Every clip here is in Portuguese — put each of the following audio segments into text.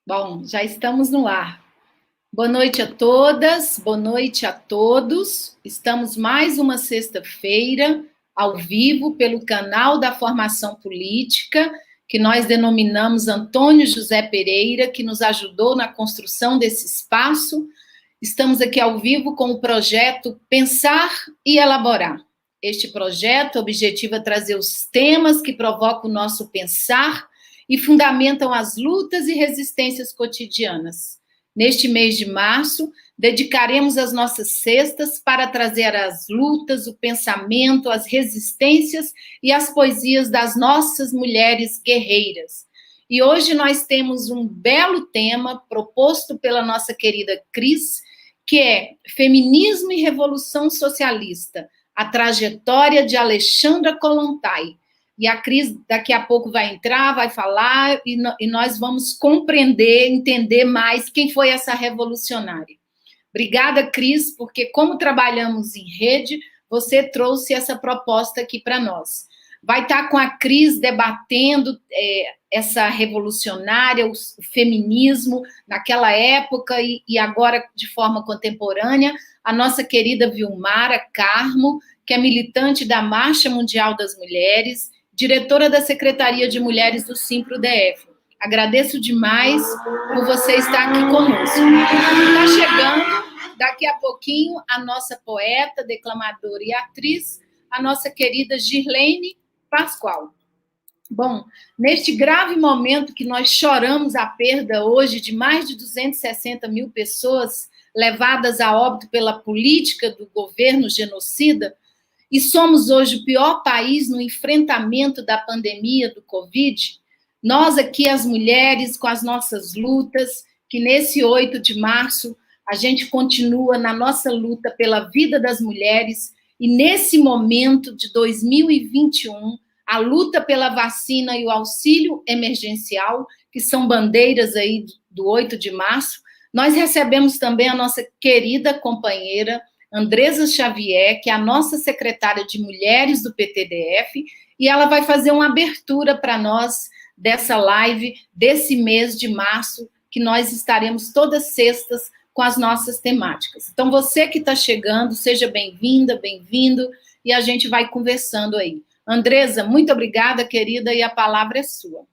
Bom, já estamos no ar. Boa noite a todas, boa noite a todos. Estamos mais uma sexta-feira, ao vivo, pelo canal da Formação Política, que nós denominamos Antônio José Pereira, que nos ajudou na construção desse espaço. Estamos aqui ao vivo com o projeto Pensar e Elaborar. Este projeto objetiva trazer os temas que provocam o nosso pensar e fundamentam as lutas e resistências cotidianas. Neste mês de março, dedicaremos as nossas sextas para trazer as lutas, o pensamento, as resistências e as poesias das nossas mulheres guerreiras. E hoje nós temos um belo tema proposto pela nossa querida Cris, que é Feminismo e Revolução Socialista, a trajetória de Alexandra Kollontai. E a Cris daqui a pouco vai entrar, vai falar, e nós vamos compreender, entender mais quem foi essa revolucionária. Obrigada, Cris, porque como trabalhamos em rede, você trouxe essa proposta aqui para nós. Vai estar com a Cris debatendo essa revolucionária, o feminismo naquela época e agora de forma contemporânea, a nossa querida Vilmara Carmo, que é militante da Marcha Mundial das Mulheres, diretora da Secretaria de Mulheres do Simpro-DF. Agradeço demais por você estar aqui conosco. Está chegando, daqui a pouquinho, a nossa poeta, declamadora e atriz, a nossa querida Girlene Pascoal. Bom, neste grave momento que nós choramos a perda hoje de mais de 260 mil pessoas levadas a óbito pela política do governo genocida, e somos hoje o pior país no enfrentamento da pandemia do Covid, nós aqui, as mulheres, com as nossas lutas, que nesse 8 de março a gente continua na nossa luta pela vida das mulheres, e nesse momento de 2021, a luta pela vacina e o auxílio emergencial, que são bandeiras aí do 8 de março, nós recebemos também a nossa querida companheira Andresa Xavier, que é a nossa secretária de Mulheres do PTDF, e ela vai fazer uma abertura para nós dessa live desse mês de março, que nós estaremos todas sextas com as nossas temáticas. Então, você que está chegando, seja bem-vinda, bem-vindo, e a gente vai conversando aí. Andresa, muito obrigada, querida, e a palavra é sua.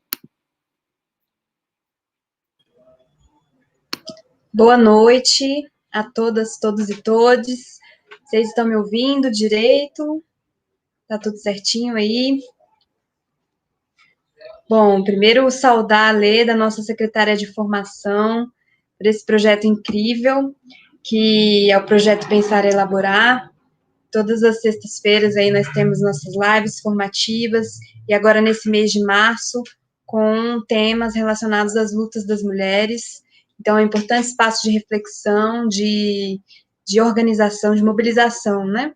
Boa noite a todas, todos e todes. Vocês estão me ouvindo direito? Tá tudo certinho aí? Bom, primeiro saudar a Lê, da nossa secretária de formação, por esse projeto incrível, que é o projeto Pensar e Elaborar. Todas as sextas-feiras aí nós temos nossas lives formativas, e agora nesse mês de março, com temas relacionados às lutas das mulheres. Então, é um importante espaço de reflexão, de organização, de mobilização, né?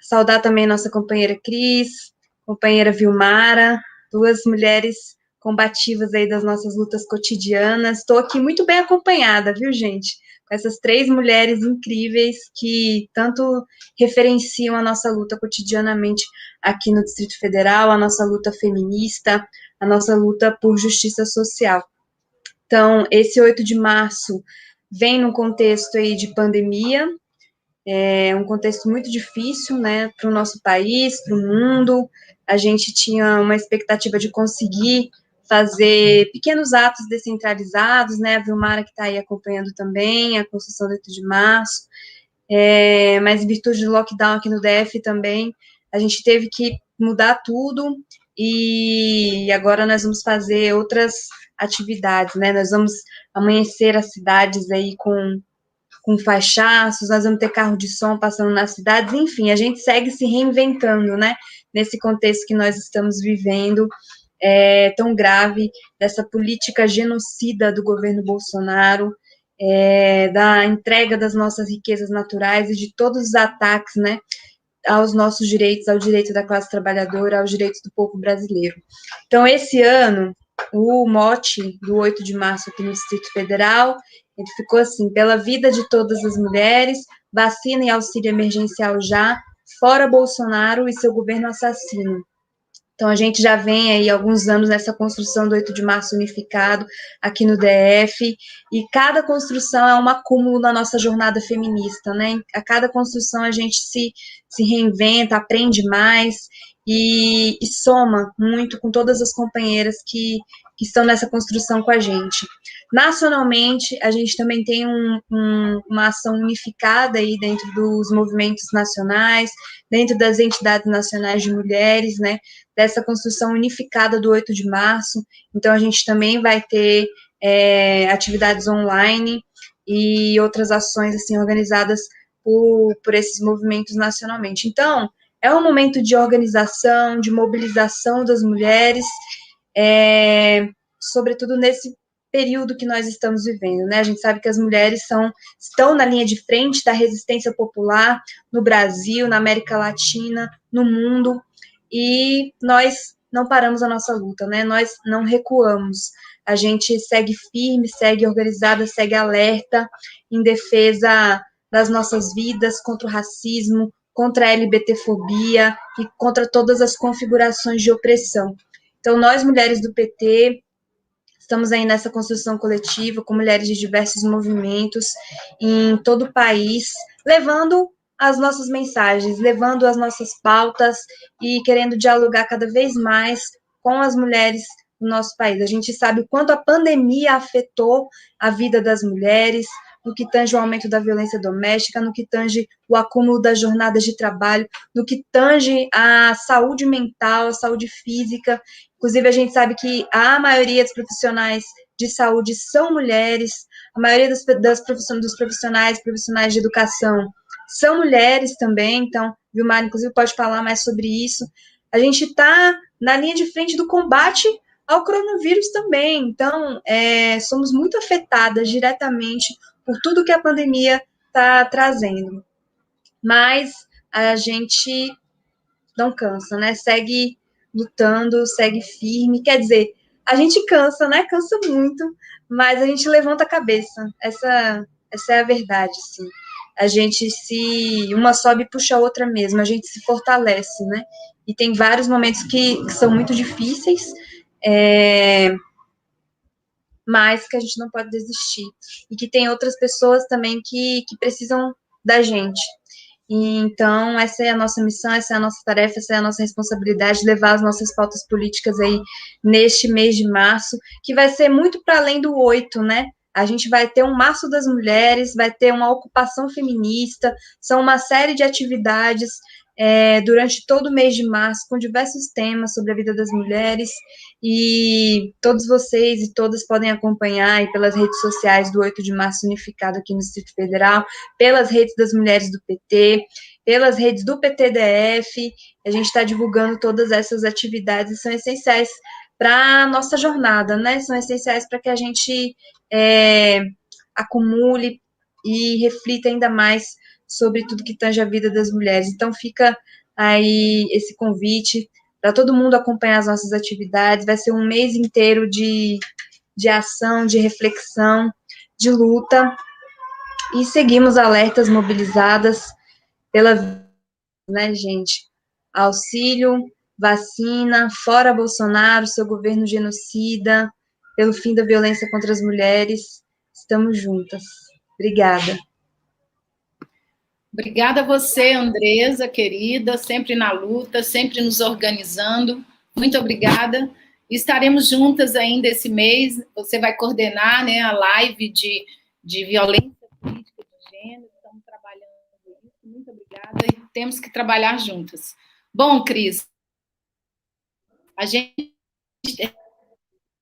Saudar também nossa companheira Cris, companheira Vilmara, duas mulheres combativas aí das nossas lutas cotidianas. Estou aqui muito bem acompanhada, viu, gente? Com essas três mulheres incríveis que tanto referenciam a nossa luta cotidianamente aqui no Distrito Federal, a nossa luta feminista, a nossa luta por justiça social. Então, esse 8 de março vem num contexto aí de pandemia, é um contexto muito difícil, né, para o nosso país, para o mundo. A gente tinha uma expectativa de conseguir fazer pequenos atos descentralizados, né, a Vilmara que está aí acompanhando também, a construção do 8 de março, mas em virtude do lockdown aqui no DF também, a gente teve que mudar tudo, e agora nós vamos fazer outras atividades, né, nós vamos amanhecer as cidades aí com faixaços, nós vamos ter carro de som passando nas cidades, enfim, a gente segue se reinventando, né, nesse contexto que nós estamos vivendo, tão grave, dessa política genocida do governo Bolsonaro, da entrega das nossas riquezas naturais e de todos os ataques, né, aos nossos direitos, ao direito da classe trabalhadora, aos direitos do povo brasileiro. Então, esse ano, o mote do 8 de março aqui no Distrito Federal, ele ficou assim: pela vida de todas as mulheres, vacina e auxílio emergencial já, fora Bolsonaro e seu governo assassino. Então, a gente já vem aí há alguns anos nessa construção do 8 de março unificado aqui no DF, e cada construção é um acúmulo na nossa jornada feminista, né? A cada construção a gente se reinventa, aprende mais e soma muito com todas as companheiras que estão nessa construção com a gente. Nacionalmente, a gente também tem uma ação unificada aí dentro dos movimentos nacionais, dentro das entidades nacionais de mulheres, né, dessa construção unificada do 8 de março. Então, a gente também vai ter atividades online e outras ações, assim, organizadas por esses movimentos nacionalmente. Então, é um momento de organização, de mobilização das mulheres, sobretudo nesse período que nós estamos vivendo, né? A gente sabe que as mulheres estão na linha de frente da resistência popular no Brasil, na América Latina, no mundo, e nós não paramos a nossa luta, né? Nós não recuamos. A gente segue firme, segue organizada, segue alerta em defesa das nossas vidas, contra o racismo, contra a LGBTfobia e contra todas as configurações de opressão. Então, nós, mulheres do PT, estamos aí nessa construção coletiva com mulheres de diversos movimentos em todo o país, levando as nossas mensagens, levando as nossas pautas e querendo dialogar cada vez mais com as mulheres do nosso país. A gente sabe o quanto a pandemia afetou a vida das mulheres, no que tange o aumento da violência doméstica, no que tange o acúmulo das jornadas de trabalho, no que tange a saúde mental, a saúde física. Inclusive, a gente sabe que a maioria dos profissionais de saúde são mulheres, a maioria dos profissionais de educação são mulheres também, então, Vilmar, inclusive, pode falar mais sobre isso. A gente está na linha de frente do combate ao coronavírus também, então, somos muito afetadas diretamente por tudo que a pandemia está trazendo. Mas a gente não cansa, né? Segue lutando, segue firme. Quer dizer, a gente cansa, né? Cansa muito, mas a gente levanta a cabeça. Essa é a verdade, sim. A gente uma sobe e puxa a outra mesmo, a gente se fortalece, né? E tem vários momentos que são muito difíceis, mas que a gente não pode desistir. E que tem outras pessoas também que precisam da gente. E, então, essa é a nossa missão, essa é a nossa tarefa, essa é a nossa responsabilidade, levar as nossas pautas políticas aí neste mês de março, que vai ser muito para além do 8, né? A gente vai ter um Março das Mulheres, vai ter uma ocupação feminista, são uma série de atividades durante todo o mês de março, com diversos temas sobre a vida das mulheres, e todos vocês e todas podem acompanhar aí pelas redes sociais do 8 de março unificado aqui no Distrito Federal, pelas redes das mulheres do PT, pelas redes do PTDF, a gente está divulgando todas essas atividades e são essenciais para a nossa jornada, né? São essenciais para que a gente acumule e reflita ainda mais sobre tudo que tange a vida das mulheres. Então, fica aí esse convite para todo mundo acompanhar as nossas atividades. Vai ser um mês inteiro de ação, de reflexão, de luta, e seguimos alertas, mobilizadas pela, né, gente? Auxílio, vacina, fora Bolsonaro, seu governo genocida, pelo fim da violência contra as mulheres. Estamos juntas. Obrigada. Obrigada a você, Andresa, querida, sempre na luta, sempre nos organizando. Muito obrigada. Estaremos juntas ainda esse mês. Você vai coordenar, né, a live de violência política de gênero. Estamos trabalhando isso. Muito obrigada. E temos que trabalhar juntas. Bom, Cris, a gente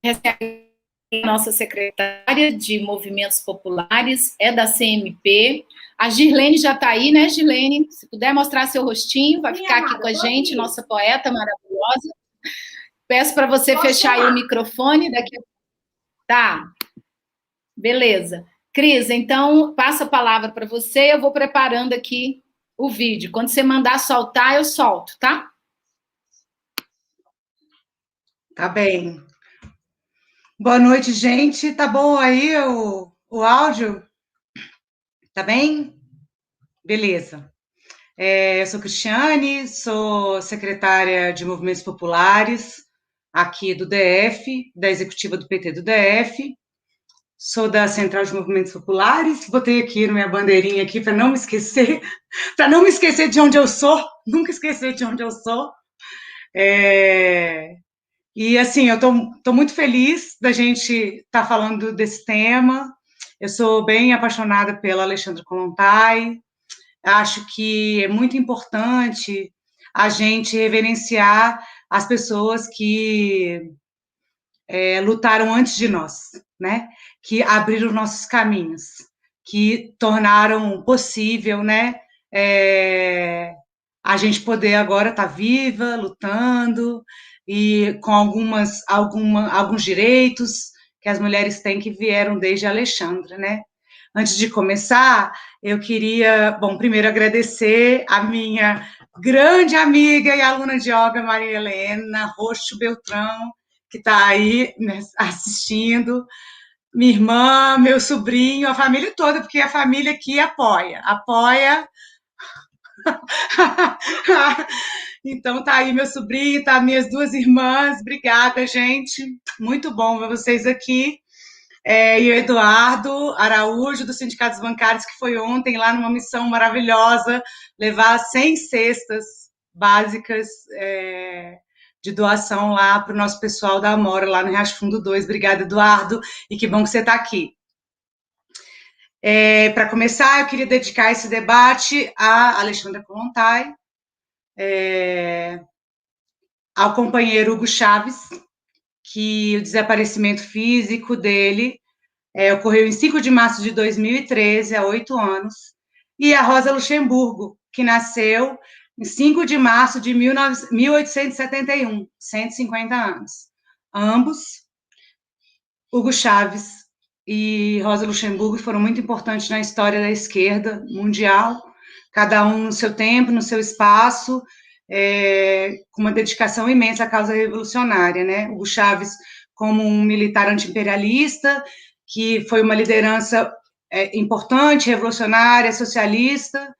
recebe a nossa secretária de Movimentos Populares, é da CMP. A Girlene já está aí, né, Girlene? Se puder mostrar seu rostinho, vai ficar aqui com a gente, nossa poeta maravilhosa. Peço para você fechar aí o microfone. Tá, beleza. Cris, então, passo a palavra para você, eu vou preparando aqui o vídeo. Quando você mandar soltar, eu solto, tá? Tá bem. Boa noite, gente. Tá bom aí o áudio? Tá bem? Beleza. Eu sou Cristiane, sou secretária de Movimentos Populares aqui do DF, da executiva do PT do DF. Sou da Central de Movimentos Populares. Botei aqui na minha bandeirinha aqui para não me esquecer, para não me esquecer de onde eu sou, nunca esquecer de onde eu sou. E assim, eu tô muito feliz da gente estar falando desse tema. Eu sou bem apaixonada pela Alexandra Kollontai. Acho que é muito importante a gente reverenciar as pessoas que lutaram antes de nós, né? Que abriram nossos caminhos, que tornaram possível, né? A gente poder agora estar viva, lutando e com alguns direitos que as mulheres têm que vieram desde a Alexandra, né? Antes de começar, eu queria, primeiro agradecer a minha grande amiga e aluna de yoga, Maria Helena Roxo Beltrão, que está aí, né, assistindo, minha irmã, meu sobrinho, a família toda, porque a família aqui apoia. Então tá aí meu sobrinho, tá minhas duas irmãs, obrigada, gente, muito bom ver vocês aqui. E o Eduardo Araújo, do Sindicatos Bancários, que foi ontem lá numa missão maravilhosa, levar 100 cestas básicas de doação lá para o nosso pessoal da Amora, lá no Riacho Fundo 2. Obrigada, Eduardo, e que bom que você está aqui. Para começar, eu queria dedicar esse debate a Alexandra Kollontai, ao companheiro Hugo Chávez, que o desaparecimento físico dele ocorreu em 5 de março de 2013, há 8 anos, e a Rosa Luxemburgo, que nasceu em 5 de março de 1871, 150 anos. Ambos, Hugo Chávez e Rosa Luxemburgo, foram muito importantes na história da esquerda mundial, cada um no seu tempo, no seu espaço, com uma dedicação imensa à causa revolucionária, né? Hugo Chávez como um militar anti-imperialista, que foi uma liderança importante, revolucionária, socialista,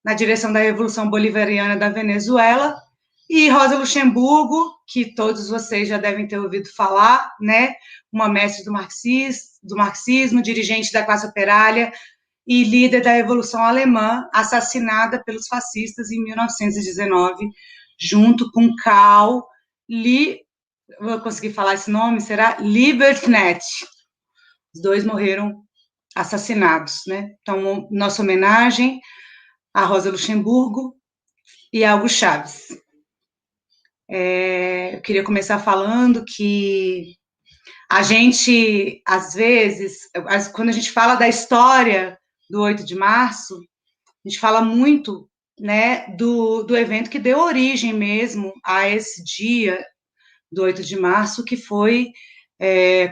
na direção da Revolução Bolivariana da Venezuela, e Rosa Luxemburgo, que todos vocês já devem ter ouvido falar, né? Uma mestre do marxismo, dirigente da classe operária e líder da Revolução Alemã, assassinada pelos fascistas em 1919, junto com Karl vou conseguir falar esse nome, será? Liebknecht. Os dois morreram assassinados, né? Então, nossa homenagem a Rosa Luxemburgo e a Hugo Chávez. Eu queria começar falando que a gente, às vezes, quando a gente fala da história do 8 de março, a gente fala muito, né, do evento que deu origem mesmo a esse dia do 8 de março, que foi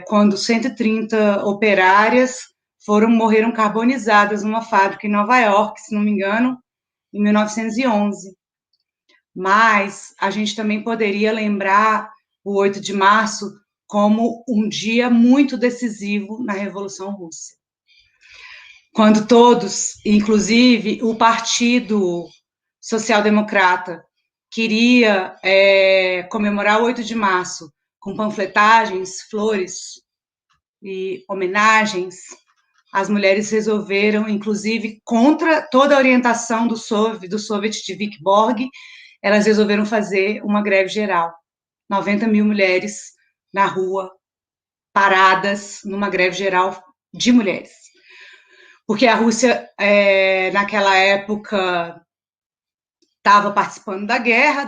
quando 130 operárias morreram carbonizadas numa fábrica em Nova York, se não me engano, em 1911. Mas a gente também poderia lembrar o 8 de março como um dia muito decisivo na Revolução Russa. Quando todos, inclusive o Partido Social-Democrata, queria comemorar o 8 de março com panfletagens, flores e homenagens, as mulheres resolveram, inclusive, contra toda a orientação do Soviet de Vicky Borg, elas resolveram fazer uma greve geral. 90 mil mulheres na rua, paradas, numa greve geral de mulheres. Porque a Rússia, naquela época, estava participando da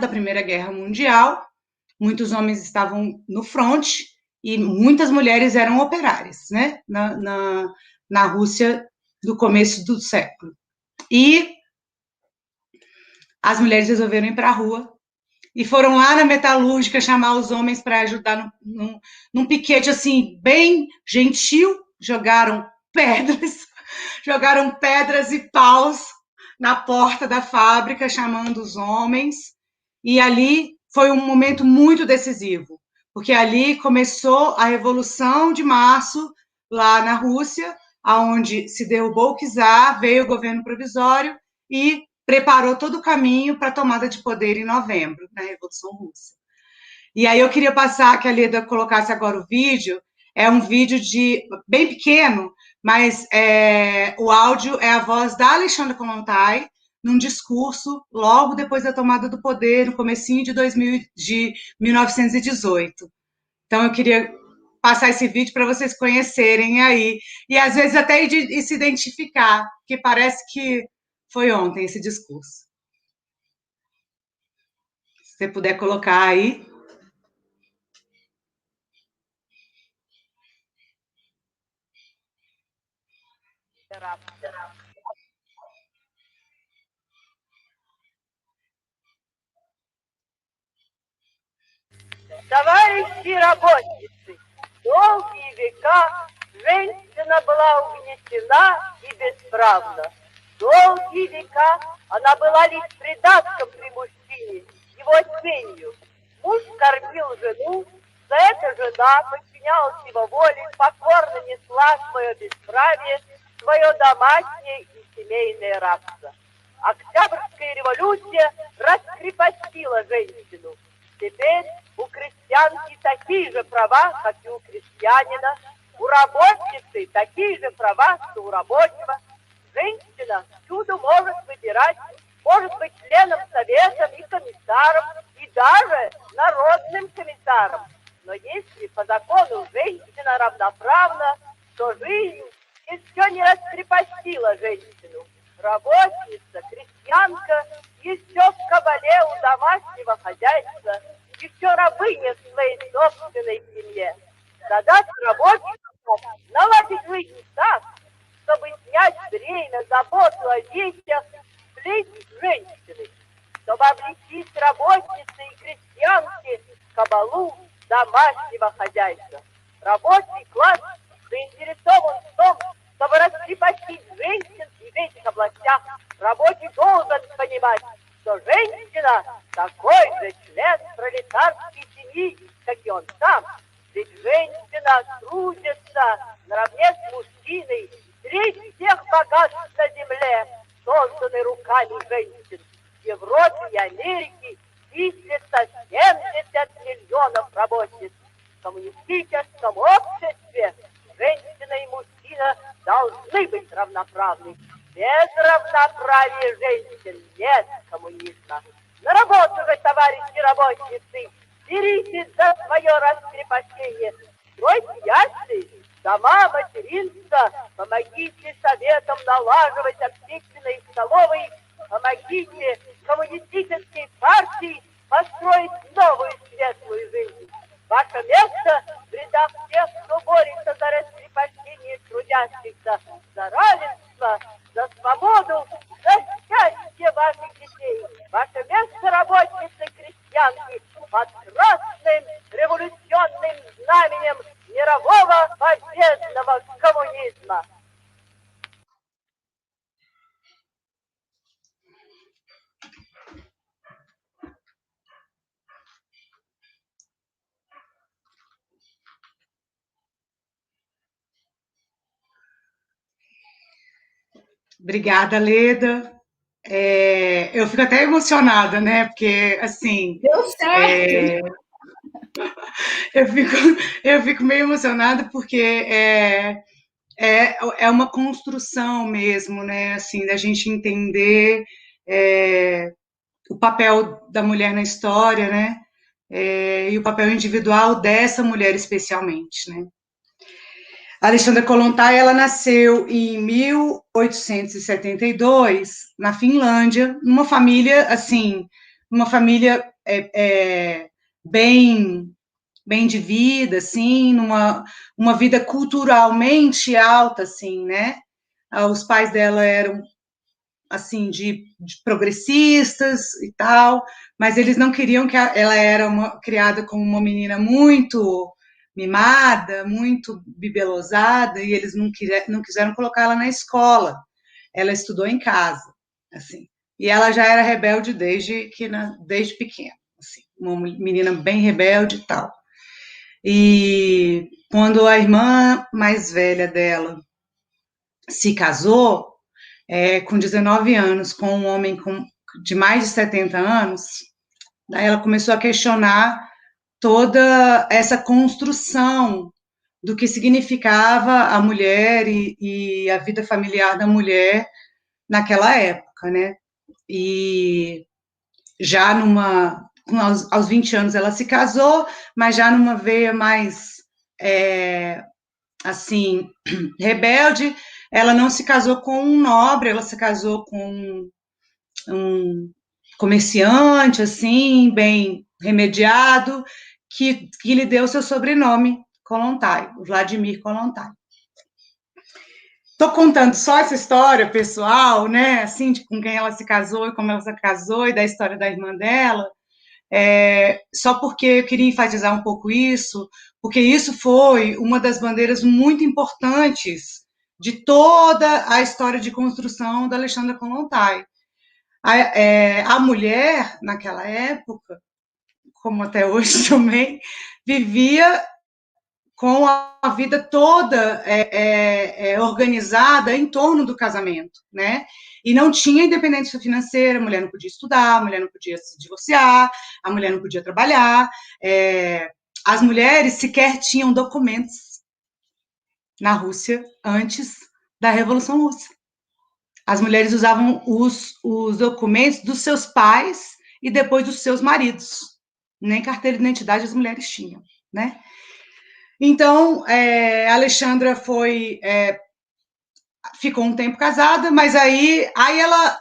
Primeira Guerra Mundial, muitos homens estavam no fronte e muitas mulheres eram operárias, né, na Rússia do começo do século. E as mulheres resolveram ir para a rua e foram lá na metalúrgica chamar os homens para ajudar num piquete assim, bem gentil, jogaram pedras e paus na porta da fábrica, chamando os homens, e ali foi um momento muito decisivo, porque ali começou a Revolução de Março, lá na Rússia, onde se derrubou o czar, veio o governo provisório, e preparou todo o caminho para a tomada de poder em novembro, na Revolução Russa. E aí eu queria passar, que a Leda colocasse agora o vídeo, é um vídeo bem pequeno, mas o áudio é a voz da Alexandra Kollontai, num discurso logo depois da tomada do poder, no comecinho de 1918. Então eu queria passar esse vídeo para vocês conhecerem aí, e às vezes até e se identificar, porque parece que foi ontem esse discurso. Se você puder colocar aí. Товарищи работницы, долгие века женщина была угнетена и бесправна. Долгие века она была лишь придатком при мужчине, его тенью. Муж кормил жену, за это жена подчинялась его воле, покорно несла свое бесправие, свое домашнее и семейное рабство. Октябрьская революция раскрепостила женщину. Теперь у крестьянки такие же права, как и у крестьянина, у работницы такие же права, что у рабочего. Женщина всюду может выбирать, может быть членом совета и комиссаром, и даже народным комиссаром. Но если по закону женщина равноправна, то жизнь еще не раскрепостила женщину. Работница, крестьянка, еще в кабале у домашнего хозяйства, еще рабыня в своей собственной семье. Задача работников — наладить жизнь так, чтобы снять бремя, заботу о детях, плечи женщины, чтобы облегчить работницы и крестьянки кабалу домашнего хозяйства. Рабочий класс заинтересован в том, чтобы раскрепостить женщин и в этих областях. Рабочий должен понимать, что женщина такой же член пролетарской семьи, как и он сам. Ведь женщина трудится наравне с мужчиной. Треть всех богатств на земле созданы руками женщин. В Европе и Америке числится 70 миллионов работниц. В коммунистическом обществе женщина и мужчина должны быть равноправны. Без равноправия женщин нет коммунизма. На работу же, товарищи работницы, беритесь за свое раскрепощение. Стройте ясли, дома, материнства, помогите советам налаживать общественные столовые, помогите коммунистической партии построить новую светлую жизнь. Ваше место в рядах тех, кто борется за раскрепощение трудящихся, за равенство, за свободу, за счастье ваших детей. Ваше место работницы-крестьянки под красным революционным знаменем мирового победного коммунизма. Obrigada, Leda. Eu fico até emocionada, né? Porque, assim... Deu certo! Eu fico meio emocionada porque é uma construção mesmo, né? Assim, da gente entender o papel da mulher na história, né? E o papel individual dessa mulher especialmente, né? A Alexandra Kollontai, ela nasceu em 1872, na Finlândia, numa família, assim, bem de vida, assim, uma vida culturalmente alta, assim, né? Os pais dela eram, assim, de progressistas e tal, mas eles não queriam que ela era criada como uma menina muito mimada, muito bibelozada, e eles não quiseram colocar ela na escola. Ela estudou em casa, assim. E ela já era rebelde desde pequena, assim, uma menina bem rebelde e tal. E quando a irmã mais velha dela se casou, com 19 anos, com um homem de mais de 70 anos, daí ela começou a questionar toda essa construção do que significava a mulher e a vida familiar da mulher naquela época, né? E já aos 20 anos ela se casou, mas já numa veia mais, assim, rebelde. Ela não se casou com um nobre, ela se casou com um comerciante, assim, bem remediado, que lhe deu seu sobrenome, Kollontai, Vladimir Kollontai. Estou contando só essa história pessoal, né, assim, com quem ela se casou e como ela se casou, e da história da irmã dela, só porque eu queria enfatizar um pouco isso, porque isso foi uma das bandeiras muito importantes de toda a história de construção da Alexandra Kollontai. A mulher, naquela época, como até hoje também, vivia com a vida toda organizada em torno do casamento, né? E não tinha independência financeira, a mulher não podia estudar, a mulher não podia se divorciar, a mulher não podia trabalhar, as mulheres sequer tinham documentos na Rússia antes da Revolução Russa. As mulheres usavam os documentos dos seus pais e depois dos seus maridos. Nem carteira de identidade as mulheres tinham, né? Então, a Alexandra ficou um tempo casada, mas aí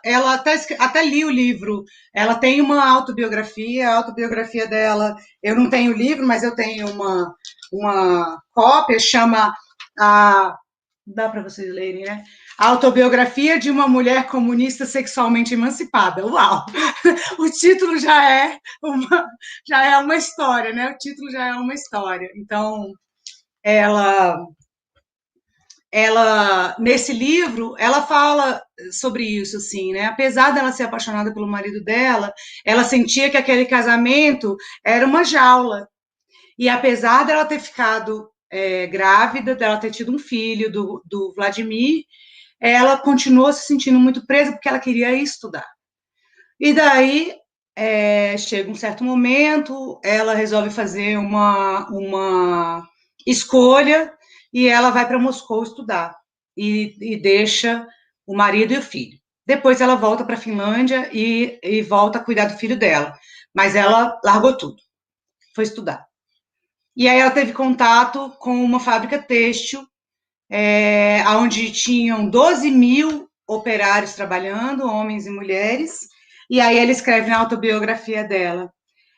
ela até li o livro. Ela tem uma autobiografia, a autobiografia dela, eu não tenho o livro, mas eu tenho uma cópia, chama dá para vocês lerem, né? A autobiografia de uma mulher comunista sexualmente emancipada. Uau! O título já é uma história, né? O título já é uma história. Então, ela nesse livro, ela fala sobre isso, assim, né? Apesar dela ser apaixonada pelo marido dela, ela sentia que aquele casamento era uma jaula. E apesar dela ter ficado grávida, dela ter tido um filho do Vladimir, ela continuou se sentindo muito presa porque ela queria estudar. E daí chega um certo momento, ela resolve fazer uma escolha e ela vai para Moscou estudar e deixa o marido e o filho. Depois ela volta para a Finlândia e volta a cuidar do filho dela, mas ela largou tudo, foi estudar. E aí ela teve contato com uma fábrica têxtil, onde tinham 12 mil operários trabalhando, homens e mulheres, e aí ela escreve na autobiografia dela: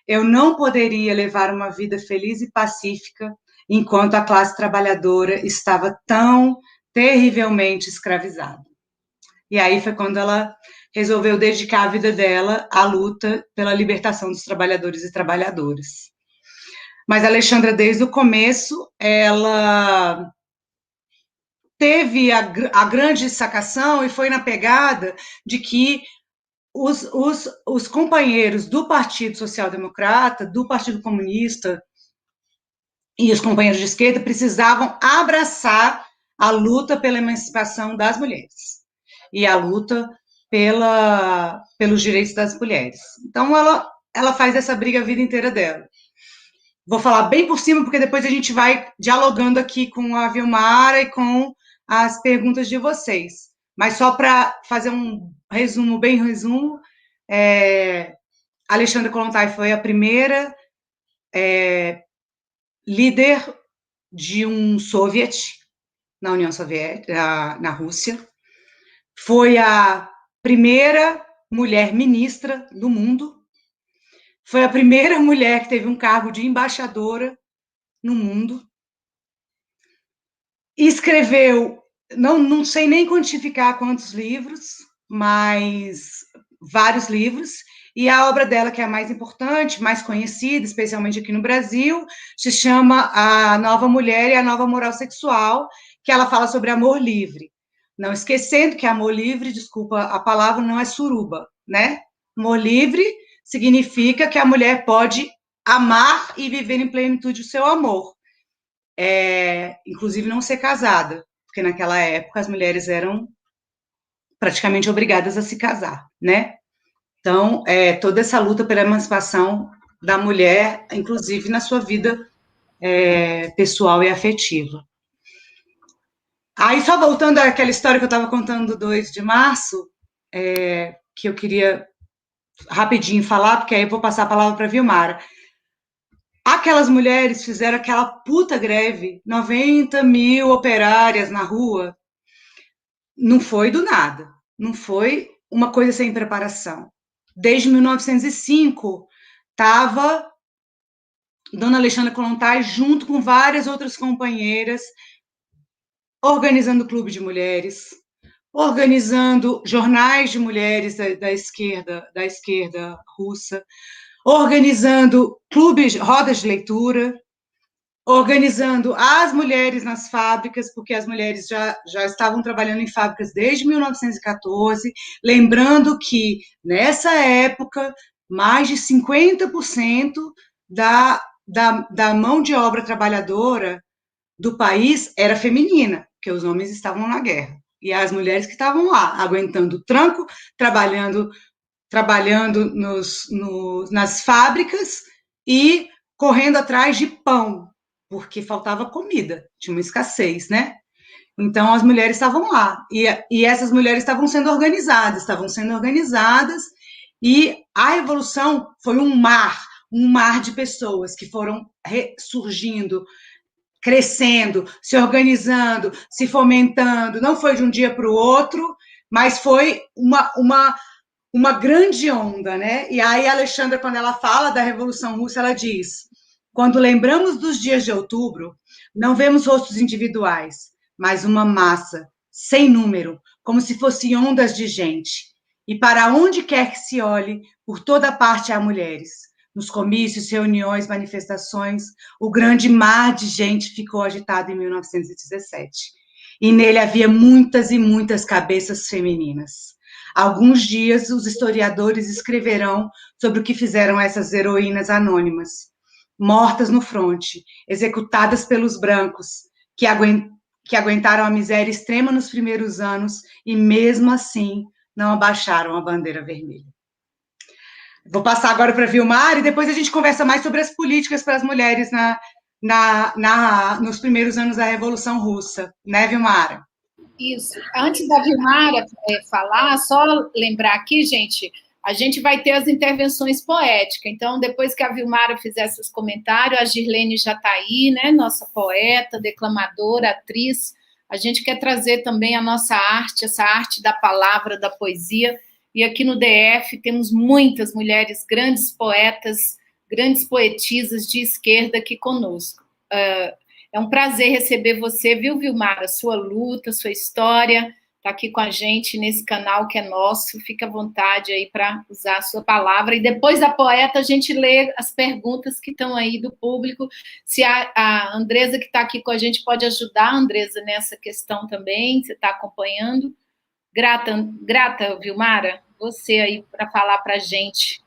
eu não poderia levar uma vida feliz e pacífica enquanto a classe trabalhadora estava tão terrivelmente escravizada. E aí foi quando ela resolveu dedicar a vida dela à luta pela libertação dos trabalhadores e trabalhadoras. Mas a Alexandra, desde o começo, ela teve a grande sacação e foi na pegada de que os companheiros do Partido Social Democrata, do Partido Comunista e os companheiros de esquerda precisavam abraçar a luta pela emancipação das mulheres e a luta pelos direitos das mulheres. Então, ela faz essa briga a vida inteira dela. Vou falar bem por cima, porque depois a gente vai dialogando aqui com a Vilmara e com as perguntas de vocês. Mas só para fazer um resumo, bem resumo, Alexandra Kollontai foi a primeira líder de um soviet na União Soviética, na Rússia. Foi a primeira mulher ministra do mundo. Foi a primeira mulher que teve um cargo de embaixadora no mundo. Escreveu, não sei nem quantificar quantos livros, mas vários livros. E a obra dela, que é a mais importante, mais conhecida, especialmente aqui no Brasil, se chama A Nova Mulher e a Nova Moral Sexual, que ela fala sobre amor livre. Não esquecendo que amor livre, desculpa a palavra, não é suruba, né? Amor livre significa que a mulher pode amar e viver em plenitude o seu amor. Inclusive não ser casada, porque naquela época as mulheres eram praticamente obrigadas a se casar, né? Então, toda essa luta pela emancipação da mulher, inclusive na sua vida pessoal e afetiva. Aí, só voltando àquela história que eu estava contando do 8 de março, que eu queria rapidinho falar, porque aí eu vou passar a palavra para a Vilmara. Aquelas mulheres fizeram aquela puta greve, 90 mil operárias na rua. Não foi do nada, não foi uma coisa sem preparação. Desde 1905, estava Dona Alexandra Kollontai, junto com várias outras companheiras, organizando clube de mulheres, organizando jornais de mulheres da esquerda russa, organizando clubes, rodas de leitura, organizando as mulheres nas fábricas, porque as mulheres já estavam trabalhando em fábricas desde 1914, lembrando que, nessa época, mais de 50% da mão de obra trabalhadora do país era feminina, porque os homens estavam na guerra. E as mulheres que estavam lá, aguentando o tranco, trabalhando nas fábricas e correndo atrás de pão, porque faltava comida, tinha uma escassez, né? Então, as mulheres estavam lá, e essas mulheres estavam sendo organizadas, e a Revolução foi um mar de pessoas que foram surgindo, crescendo, se organizando, se fomentando, não foi de um dia para o outro, mas foi uma grande onda, né? E aí a Alexandra, quando ela fala da Revolução Russa, ela diz: quando lembramos dos dias de outubro, não vemos rostos individuais, mas uma massa, sem número, como se fossem ondas de gente. E para onde quer que se olhe, por toda parte há mulheres. Nos comícios, reuniões, manifestações, o grande mar de gente ficou agitado em 1917. E nele havia muitas e muitas cabeças femininas. Alguns dias os historiadores escreverão sobre o que fizeram essas heroínas anônimas, mortas no fronte, executadas pelos brancos, que aguentaram a miséria extrema nos primeiros anos e, mesmo assim, não abaixaram a bandeira vermelha. Vou passar agora para a Vilmara e depois a gente conversa mais sobre as políticas para as mulheres nos primeiros anos da Revolução Russa, né, Vilmara? Isso. Antes da Vilmara falar, só lembrar aqui, gente, a gente vai ter as intervenções poéticas. Então, depois que a Vilmara fizer esses comentários, a Girlene já está aí, né? Nossa poeta, declamadora, atriz. A gente quer trazer também a nossa arte, essa arte da palavra, da poesia. E aqui no DF temos muitas mulheres, grandes poetas, grandes poetisas de esquerda aqui conosco. É um prazer receber você, viu, Vilmara? Sua luta, sua história, está aqui com a gente nesse canal que é nosso. Fica à vontade aí para usar a sua palavra. E depois da poeta, a gente lê as perguntas que estão aí do público. Se a Andresa, que está aqui com a gente, pode ajudar, Andresa, nessa questão também. Você está acompanhando. Grata, Vilmara, você aí para falar para a gente.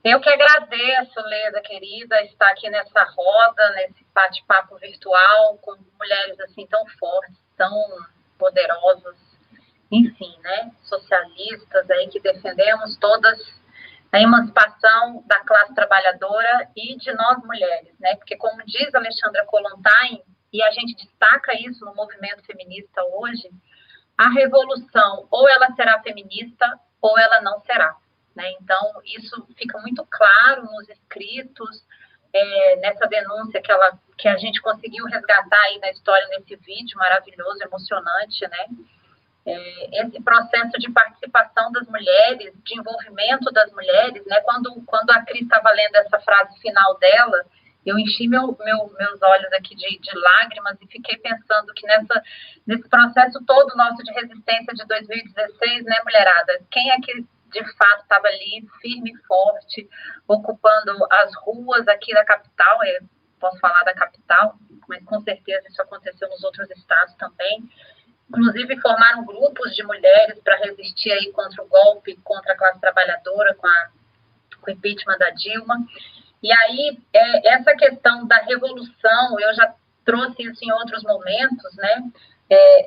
Eu que agradeço, Leda, querida, estar aqui nessa roda, nesse bate-papo virtual, com mulheres assim tão fortes, tão poderosas, enfim, né, socialistas aí que defendemos todas a emancipação da classe trabalhadora e de nós mulheres, né, porque como diz Alexandra Kollontai, e a gente destaca isso no movimento feminista hoje, a revolução ou ela será feminista ou ela não será. Né? Então, isso fica muito claro nos escritos, nessa denúncia que a gente conseguiu resgatar aí na história, nesse vídeo maravilhoso, emocionante, né? Esse processo de participação das mulheres, de envolvimento das mulheres, né? Quando a Cris estava lendo essa frase final dela, eu enchi meus olhos aqui de lágrimas e fiquei pensando que nesse processo todo nosso de resistência de 2016, né, mulherada, quem é que de fato estava ali, firme e forte, ocupando as ruas aqui da capital, posso falar da capital, mas com certeza isso aconteceu nos outros estados também. Inclusive formaram grupos de mulheres para resistir aí contra o golpe, contra a classe trabalhadora, com o impeachment da Dilma. E aí, essa questão da revolução, eu já trouxe isso em outros momentos, né?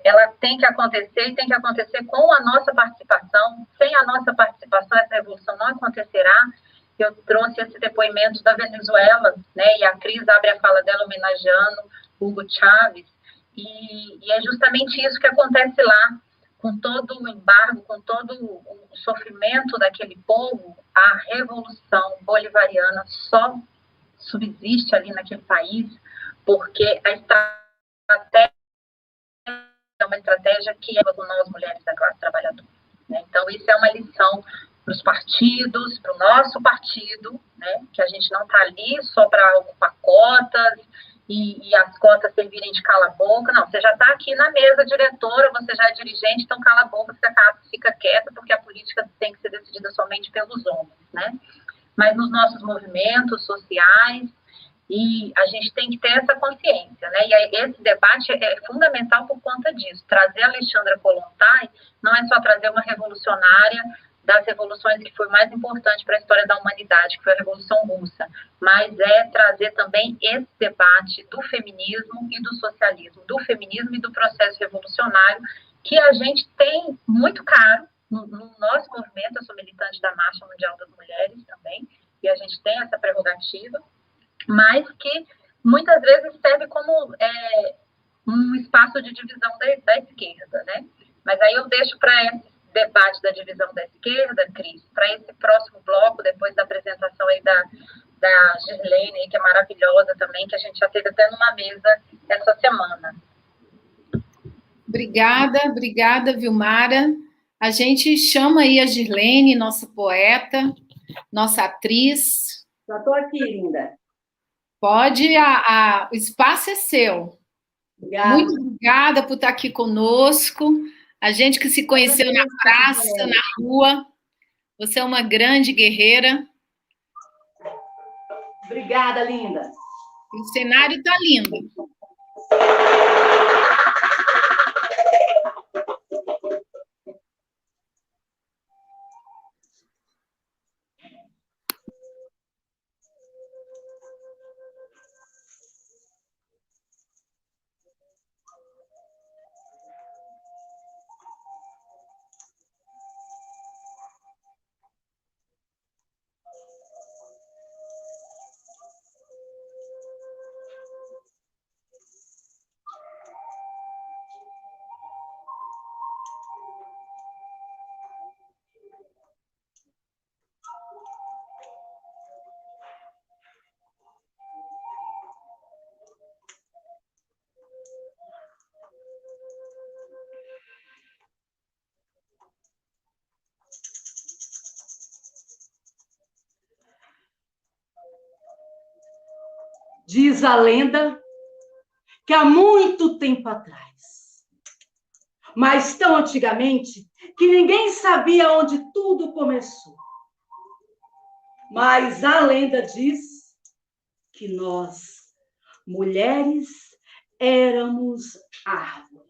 ela tem que acontecer e tem que acontecer com a nossa participação. Sem a nossa participação, essa revolução não acontecerá. Eu trouxe esse depoimento da Venezuela, né, e a Cris abre a fala dela homenageando Hugo Chávez, e é justamente isso que acontece lá, com todo o embargo, com todo o sofrimento daquele povo, a revolução bolivariana só subsiste ali naquele país, porque a estratégia é uma estratégia que é com nós, mulheres da classe trabalhadora. Né? Então, isso é uma lição para os partidos, para o nosso partido, né? Que a gente não está ali só para ocupar cotas e as cotas servirem de cala-boca. Não, você já está aqui na mesa diretora, você já é dirigente, então cala a boca, fica quieta, porque a política tem que ser decidida somente pelos homens. Né? Mas nos nossos movimentos sociais, e a gente tem que ter essa consciência, né? E aí, esse debate é fundamental por conta disso. Trazer a Alexandra Kollontai não é só trazer uma revolucionária das revoluções que foi mais importante para a história da humanidade, que foi a Revolução Russa, mas é trazer também esse debate do feminismo e do socialismo, do feminismo e do processo revolucionário, que a gente tem muito caro no nosso movimento. Eu sou militante da Marcha Mundial das Mulheres também, e a gente tem essa prerrogativa, mas que muitas vezes serve como um espaço de divisão da esquerda, né? Mas aí eu deixo para esse debate da divisão da esquerda, Cris, para esse próximo bloco, depois da apresentação aí da Gislene, que é maravilhosa também, que a gente já teve até numa mesa essa semana. Obrigada, Vilmara. A gente chama aí a Gislene, nossa poeta, nossa atriz. Já estou aqui, linda. Pode, o espaço é seu. Obrigada. Muito obrigada por estar aqui conosco. A gente que se conheceu na praça, na rua. Você é uma grande guerreira. Obrigada, linda. O cenário está lindo. Diz a lenda que há muito tempo atrás, mas tão antigamente, que ninguém sabia onde tudo começou. Mas a lenda diz que nós, mulheres, éramos árvores.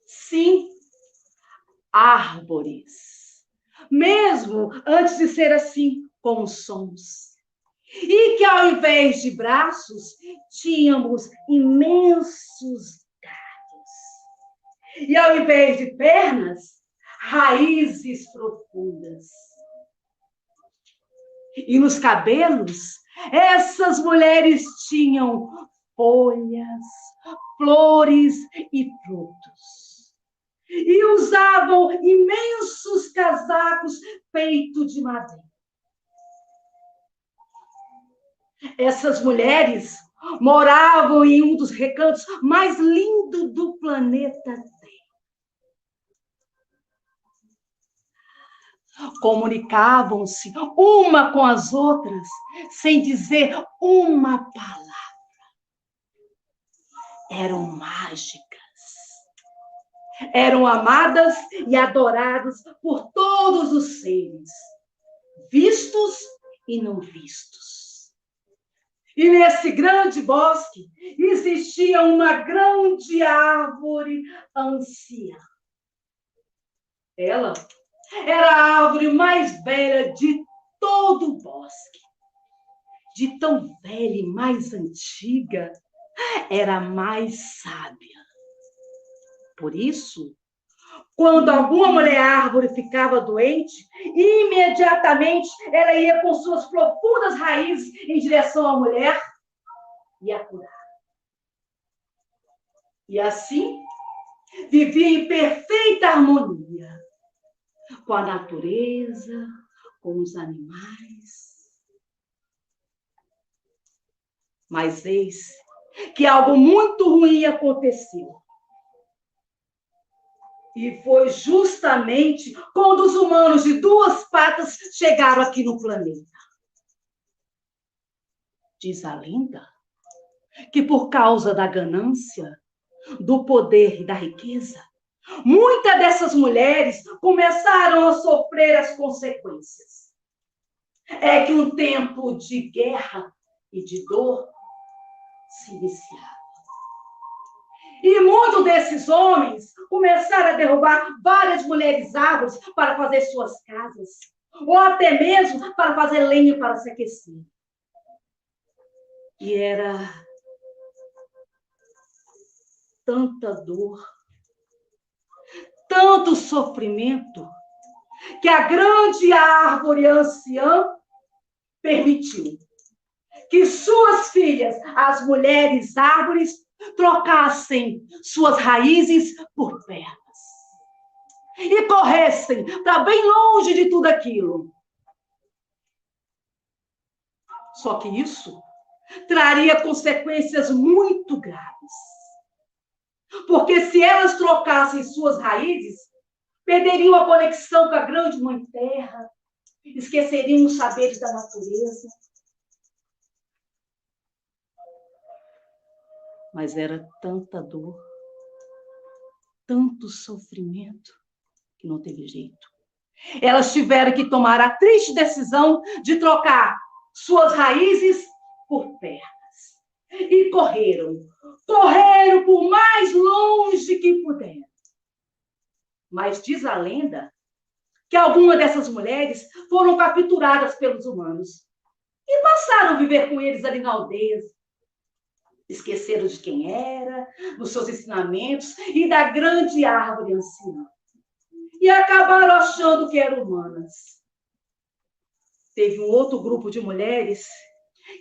Sim, árvores. Mesmo antes de ser assim como somos. E que ao invés de braços, tínhamos imensos galhos. E ao invés de pernas, raízes profundas. E nos cabelos, essas mulheres tinham folhas, flores e frutos. E usavam imensos casacos feitos de madeira. Essas mulheres moravam em um dos recantos mais lindos do planeta Terra. Comunicavam-se uma com as outras sem dizer uma palavra. Eram mágicas. Eram amadas e adoradas por todos os seres, vistos e não vistos. E nesse grande bosque existia uma grande árvore anciã. Ela era a árvore mais velha de todo o bosque. De tão velha e mais antiga era mais sábia. Por isso, quando alguma mulher árvore ficava doente, imediatamente ela ia com suas profundas raízes em direção à mulher e a curar. E assim, vivia em perfeita harmonia com a natureza, com os animais. Mas eis que algo muito ruim aconteceu. E foi justamente quando os humanos de duas patas chegaram aqui no planeta. Diz a lenda que por causa da ganância, do poder e da riqueza, muitas dessas mulheres começaram a sofrer as consequências. É que um tempo de guerra e de dor se iniciava. E muitos desses homens começaram a derrubar várias mulheres árvores para fazer suas casas, ou até mesmo para fazer lenha para se aquecer. E era tanta dor, tanto sofrimento, que a grande árvore anciã permitiu que suas filhas, as mulheres árvores, trocassem suas raízes por pernas e corressem para bem longe de tudo aquilo. Só que isso traria consequências muito graves. Porque se elas trocassem suas raízes, perderiam a conexão com a grande Mãe Terra, esqueceriam os saberes da natureza. Mas era tanta dor, tanto sofrimento, que não teve jeito. Elas tiveram que tomar a triste decisão de trocar suas raízes por pernas. E correram por mais longe que puderam. Mas diz a lenda que algumas dessas mulheres foram capturadas pelos humanos e passaram a viver com eles ali na aldeia. Esqueceram de quem era, dos seus ensinamentos e da grande árvore anciã. E acabaram achando que eram humanas. Teve um outro grupo de mulheres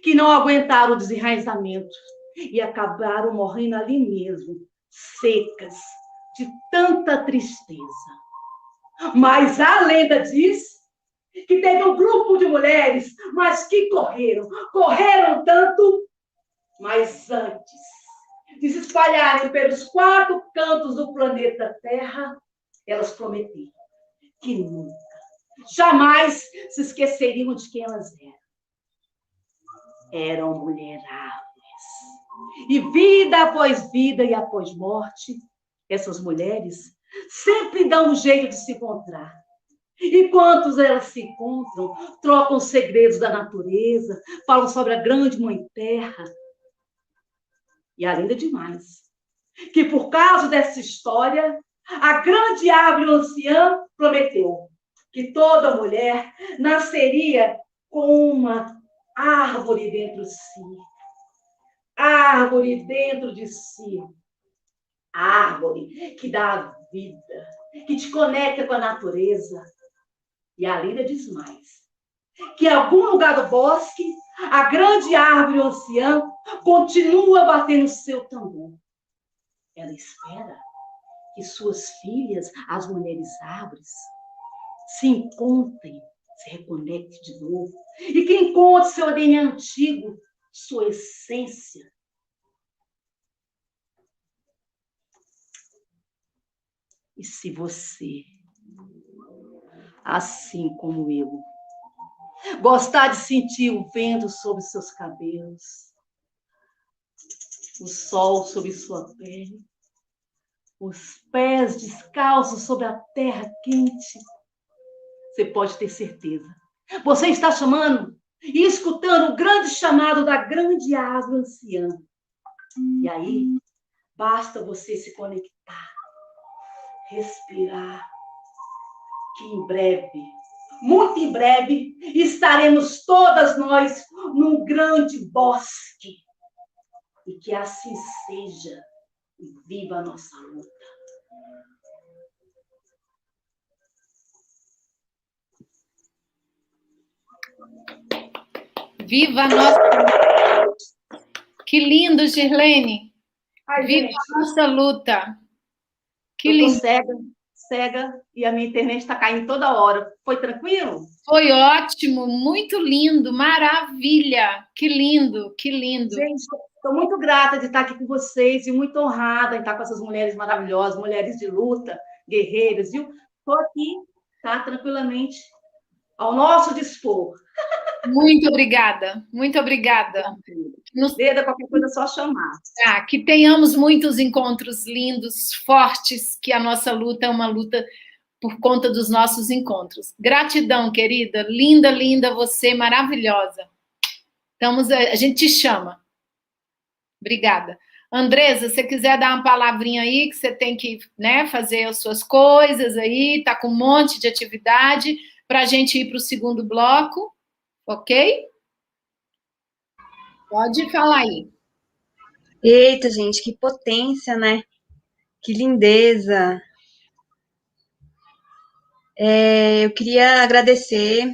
que não aguentaram o desenraizamento e acabaram morrendo ali mesmo, secas, de tanta tristeza. Mas a lenda diz que teve um grupo de mulheres, mas que correram tanto, mas antes de se espalharem pelos 4 cantos do planeta Terra, elas prometeram que nunca, jamais se esqueceriam de quem elas eram. Eram mulheres árvores. E vida após vida e após morte, essas mulheres sempre dão um jeito de se encontrar. E quantos elas se encontram, trocam os segredos da natureza, falam sobre a grande Mãe Terra. E além de demais, que por causa dessa história, a grande árvore anciã prometeu que toda mulher nasceria com uma árvore dentro de si. Árvore dentro de si. Árvore que dá vida, que te conecta com a natureza. E a lenda diz mais, que em algum lugar do bosque, a grande árvore anciã continua batendo seu tambor. Ela espera que suas filhas, as mulheres árvores, se encontrem, se reconectem de novo, e que encontre seu ADN antigo, sua essência. E se você, assim como eu, gostar de sentir o vento sobre seus cabelos, o sol sobre sua pele, os pés descalços sobre a terra quente, você pode ter certeza. Você está chamando e escutando o grande chamado da grande árvore anciã. E aí, basta você se conectar, respirar, que em breve, muito em breve, estaremos todas nós num grande bosque. E que assim seja. E viva a nossa luta. Viva a nossa... Que lindo, Girlene. Ai, Viva gente, a nossa luta. Que eu tô lindo. cega, e a minha internet está caindo toda hora. Foi tranquilo? Foi ótimo, muito lindo, maravilha. Que lindo, que lindo. Gente, estou muito grata de estar aqui com vocês e muito honrada em estar com essas mulheres maravilhosas, mulheres de luta, guerreiras, viu? Estou aqui, tá? Tranquilamente, ao nosso dispor. Muito obrigada, muito obrigada. Leda, qualquer coisa é só chamar. Que tenhamos muitos encontros lindos, fortes, que a nossa luta é uma luta por conta dos nossos encontros. Gratidão, querida, linda, linda, você, maravilhosa. A gente te chama. Obrigada. Andresa, se você quiser dar uma palavrinha aí, que você tem que, né, fazer as suas coisas aí, tá com um monte de atividade, para a gente ir para o segundo bloco, ok? Pode falar aí. Eita, gente, que potência, né? Que lindeza. Eu queria agradecer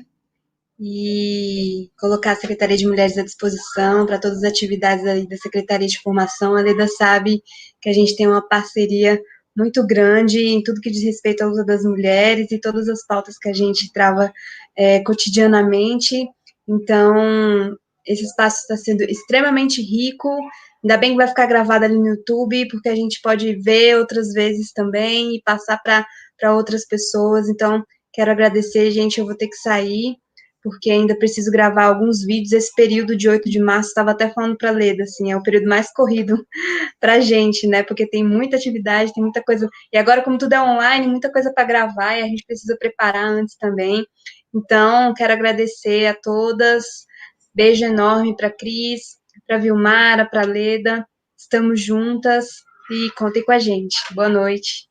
e colocar a Secretaria de Mulheres à disposição para todas as atividades aí da Secretaria de Formação. A Leda sabe que a gente tem uma parceria muito grande em tudo que diz respeito à luta das mulheres e todas as pautas que a gente trava cotidianamente. Então, esse espaço está sendo extremamente rico. Ainda bem que vai ficar gravado ali no YouTube, porque a gente pode ver outras vezes também e passar para outras pessoas. Então, quero agradecer, gente. Eu vou ter que sair, porque ainda preciso gravar alguns vídeos. Esse período de 8 de março, estava até falando para a Leda, assim, é o período mais corrido para a gente, né? Porque tem muita atividade, tem muita coisa. E agora, como tudo é online, muita coisa para gravar e a gente precisa preparar antes também. Então, quero agradecer a todas. Beijo enorme para a Cris, para a Vilmara, para a Leda. Estamos juntas e contem com a gente. Boa noite.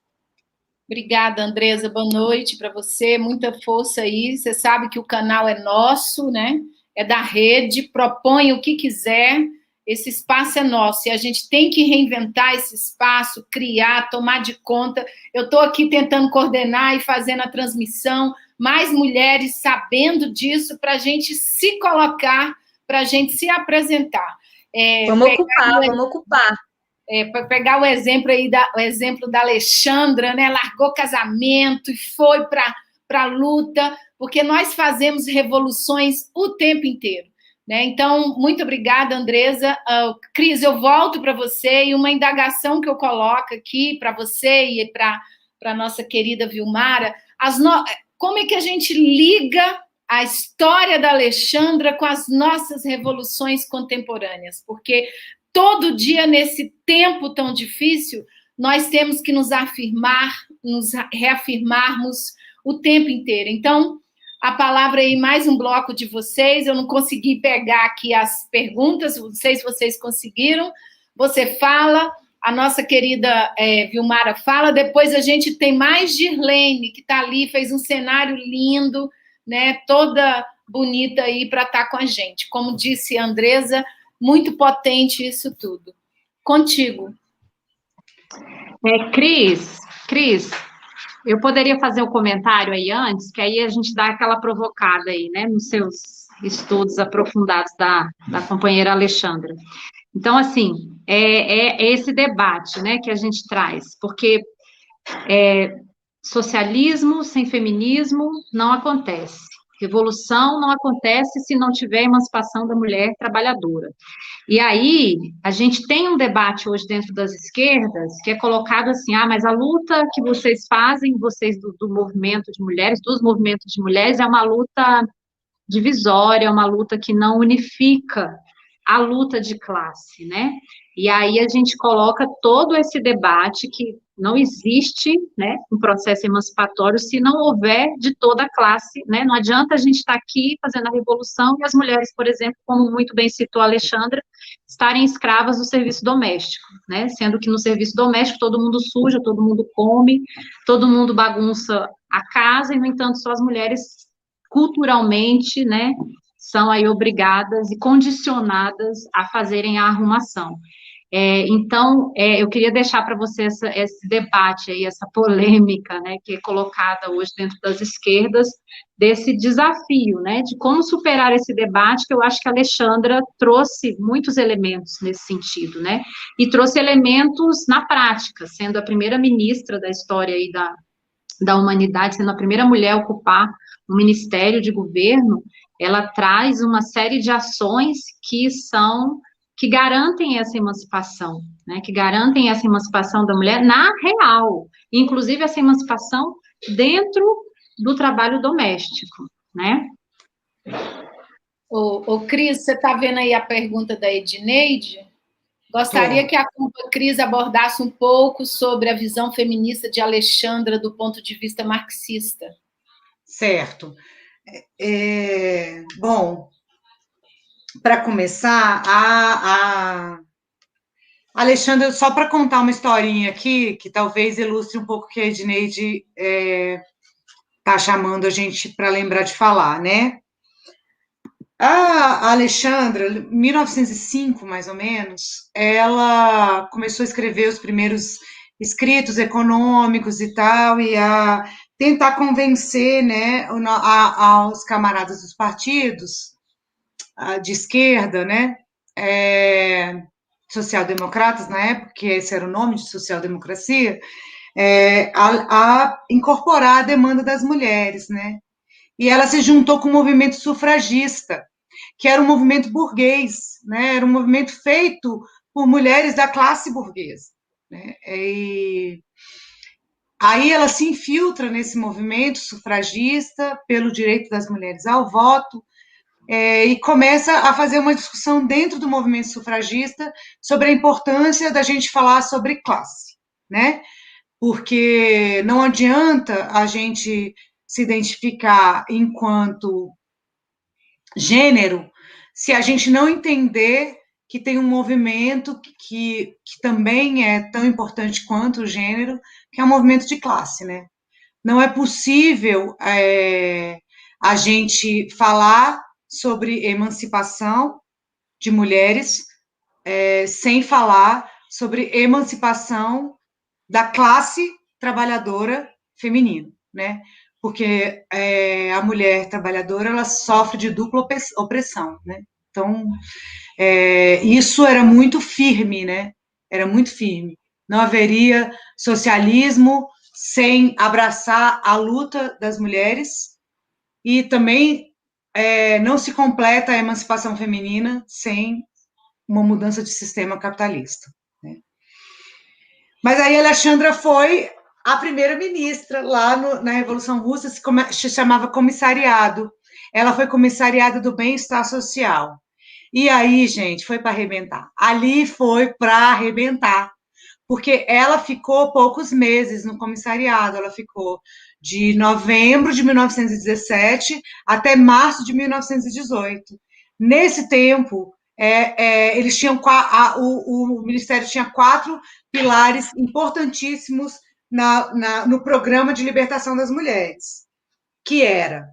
Obrigada, Andresa. Boa noite para você. Muita força aí. Você sabe que o canal é nosso, né? É da rede. Propõe o que quiser. Esse espaço é nosso e a gente tem que reinventar esse espaço, criar, tomar de conta. Eu estou aqui tentando coordenar e fazendo a transmissão. Mais mulheres sabendo disso para a gente se colocar, para a gente se apresentar. Vamos ocupar. Para pegar o exemplo aí o exemplo da Alexandra, né? Largou casamento e foi para a luta, porque nós fazemos revoluções o tempo inteiro, né? Então, muito obrigada, Andresa. Cris, eu volto para você e uma indagação que eu coloco aqui para você e para a nossa querida Vilmara. Como é que a gente liga a história da Alexandra com as nossas revoluções contemporâneas? Porque todo dia, nesse tempo tão difícil, nós temos que nos afirmar, nos reafirmarmos o tempo inteiro. Então, a palavra aí, mais um bloco de vocês. Eu não consegui pegar aqui as perguntas, não sei se vocês conseguiram. Você fala, a nossa querida Vilmara fala, depois a gente tem mais Girlene, que está ali, fez um cenário lindo, né, toda bonita aí para estar com a gente. Como disse a Andresa, muito potente isso tudo. Contigo. Cris, eu poderia fazer um comentário aí antes, que aí a gente dá aquela provocada aí, né, nos seus estudos aprofundados da companheira Alexandra. Então, assim, é esse debate, né, que a gente traz, porque socialismo sem feminismo não acontece. Revolução não acontece se não tiver emancipação da mulher trabalhadora. E aí, a gente tem um debate hoje dentro das esquerdas, que é colocado assim, mas a luta que vocês fazem, vocês do movimento de mulheres, dos movimentos de mulheres, é uma luta divisória, é uma luta que não unifica a luta de classe, né? E aí a gente coloca todo esse debate que não existe, né, um processo emancipatório se não houver de toda a classe, né? Não adianta a gente estar aqui fazendo a revolução e as mulheres, por exemplo, como muito bem citou a Alexandra, estarem escravas do serviço doméstico, né? Sendo que no serviço doméstico todo mundo suja, todo mundo come, todo mundo bagunça a casa e, no entanto, só as mulheres culturalmente, né, são aí obrigadas e condicionadas a fazerem a arrumação. Então, eu queria deixar para você esse debate aí, essa polêmica, né, que é colocada hoje dentro das esquerdas, desse desafio, né, de como superar esse debate, que eu acho que a Alexandra trouxe muitos elementos nesse sentido, né, e trouxe elementos na prática, sendo a primeira ministra da história aí da humanidade, sendo a primeira mulher a ocupar um ministério de governo, ela traz uma série de ações que garantem essa emancipação, né, que garantem essa emancipação da mulher na real, inclusive essa emancipação dentro do trabalho doméstico, né? Cris, você está vendo aí a pergunta da Edneide? Gostaria que a Cris abordasse um pouco sobre a visão feminista de Alexandra do ponto de vista marxista. Certo. Bom, para começar, a Alexandra, só para contar uma historinha aqui, que talvez ilustre um pouco o que a Edneide está chamando a gente para lembrar de falar, né? A Alexandra, em 1905, mais ou menos, ela começou a escrever os primeiros escritos econômicos e tal, e a tentar convencer, né, aos camaradas dos partidos de esquerda, né, social-democratas na época, que esse era o nome de social-democracia, a incorporar a demanda das mulheres, né? E ela se juntou com o movimento sufragista, que era um movimento burguês, né? Era um movimento feito por mulheres da classe burguesa, né? E aí ela se infiltra nesse movimento sufragista pelo direito das mulheres ao voto, e começa a fazer uma discussão dentro do movimento sufragista sobre a importância da gente falar sobre classe, né? Porque não adianta a gente se identificar enquanto gênero se a gente não entender que tem um movimento que também é tão importante quanto o gênero, que é o movimento de classe, né? Não é possível a gente falar sobre emancipação de mulheres sem falar sobre emancipação da classe trabalhadora feminina, né? Porque a mulher trabalhadora, ela sofre de dupla opressão, né? Então, isso era muito firme, né? Era muito firme. Não haveria socialismo sem abraçar a luta das mulheres, e também não se completa a emancipação feminina sem uma mudança de sistema capitalista, né? Mas aí a Alexandra foi a primeira ministra lá na Revolução Russa, se chamava comissariado. Ela foi comissariada do bem-estar social. E aí, gente, foi para arrebentar. Ali foi para arrebentar, porque ela ficou poucos meses no comissariado. Ela ficou de novembro de 1917 até março de 1918. Nesse tempo, eles tinham o Ministério tinha 4 pilares importantíssimos no programa de libertação das mulheres, que era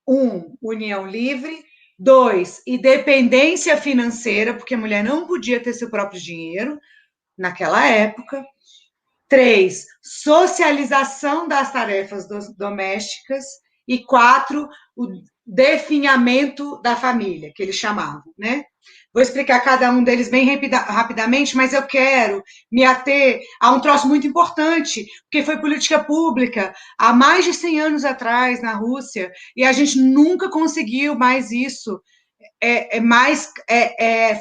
1, união livre, 2, independência financeira, porque a mulher não podia ter seu próprio dinheiro naquela época, 3, socialização das tarefas domésticas, e 4, o definhamento da família, que eles chamavam, né? Vou explicar cada um deles bem rapidamente, mas eu quero me ater a um troço muito importante, porque foi política pública há mais de 100 anos atrás na Rússia, e a gente nunca conseguiu mais isso,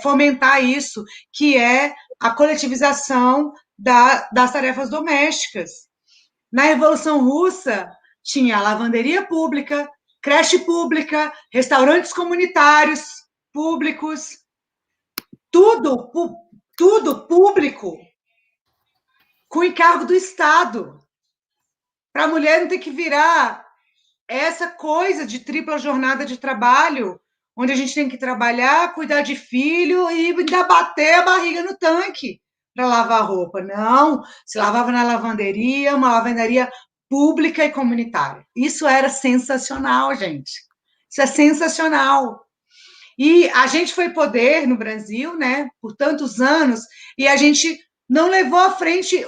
fomentar isso, que é a coletivização das tarefas domésticas. Na Revolução Russa, tinha lavanderia pública, creche pública, restaurantes comunitários públicos, tudo público, com encargo do Estado, para a mulher não ter que virar essa coisa de tripla jornada de trabalho, onde a gente tem que trabalhar, cuidar de filho e ainda bater a barriga no tanque para lavar roupa. Não, se lavava na lavanderia, uma lavanderia pública e comunitária. Isso era sensacional, gente. Isso é sensacional. E a gente foi poder no Brasil, né, por tantos anos, e a gente não levou à frente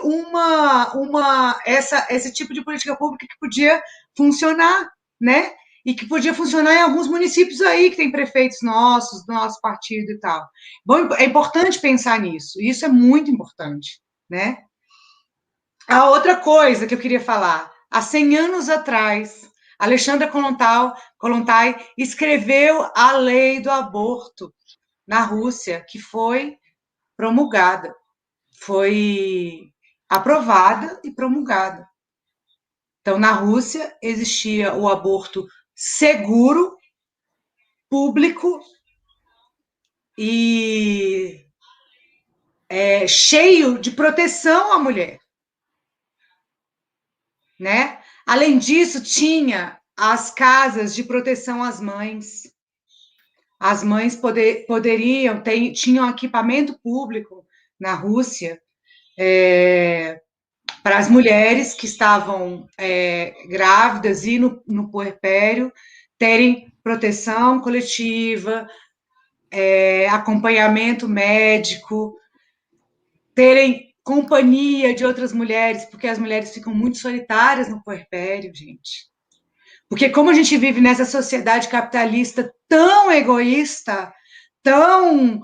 esse tipo de política pública que podia funcionar, né? E que podia funcionar em alguns municípios aí, que tem prefeitos nossos, do nosso partido e tal. Bom, é importante pensar nisso, isso é muito importante, né? A outra coisa que eu queria falar, há 100 anos atrás, Alexandra Kollontai escreveu a lei do aborto na Rússia, que foi promulgada, foi aprovada e promulgada. Então, na Rússia, existia o aborto seguro, público e cheio de proteção à mulher, né? Além disso, tinha as casas de proteção às mães. As mães poderiam, tinham equipamento público na Rússia para as mulheres que estavam grávidas e no puerpério terem proteção coletiva, acompanhamento médico, terem companhia de outras mulheres, porque as mulheres ficam muito solitárias no puerpério, gente. Porque como a gente vive nessa sociedade capitalista tão egoísta, tão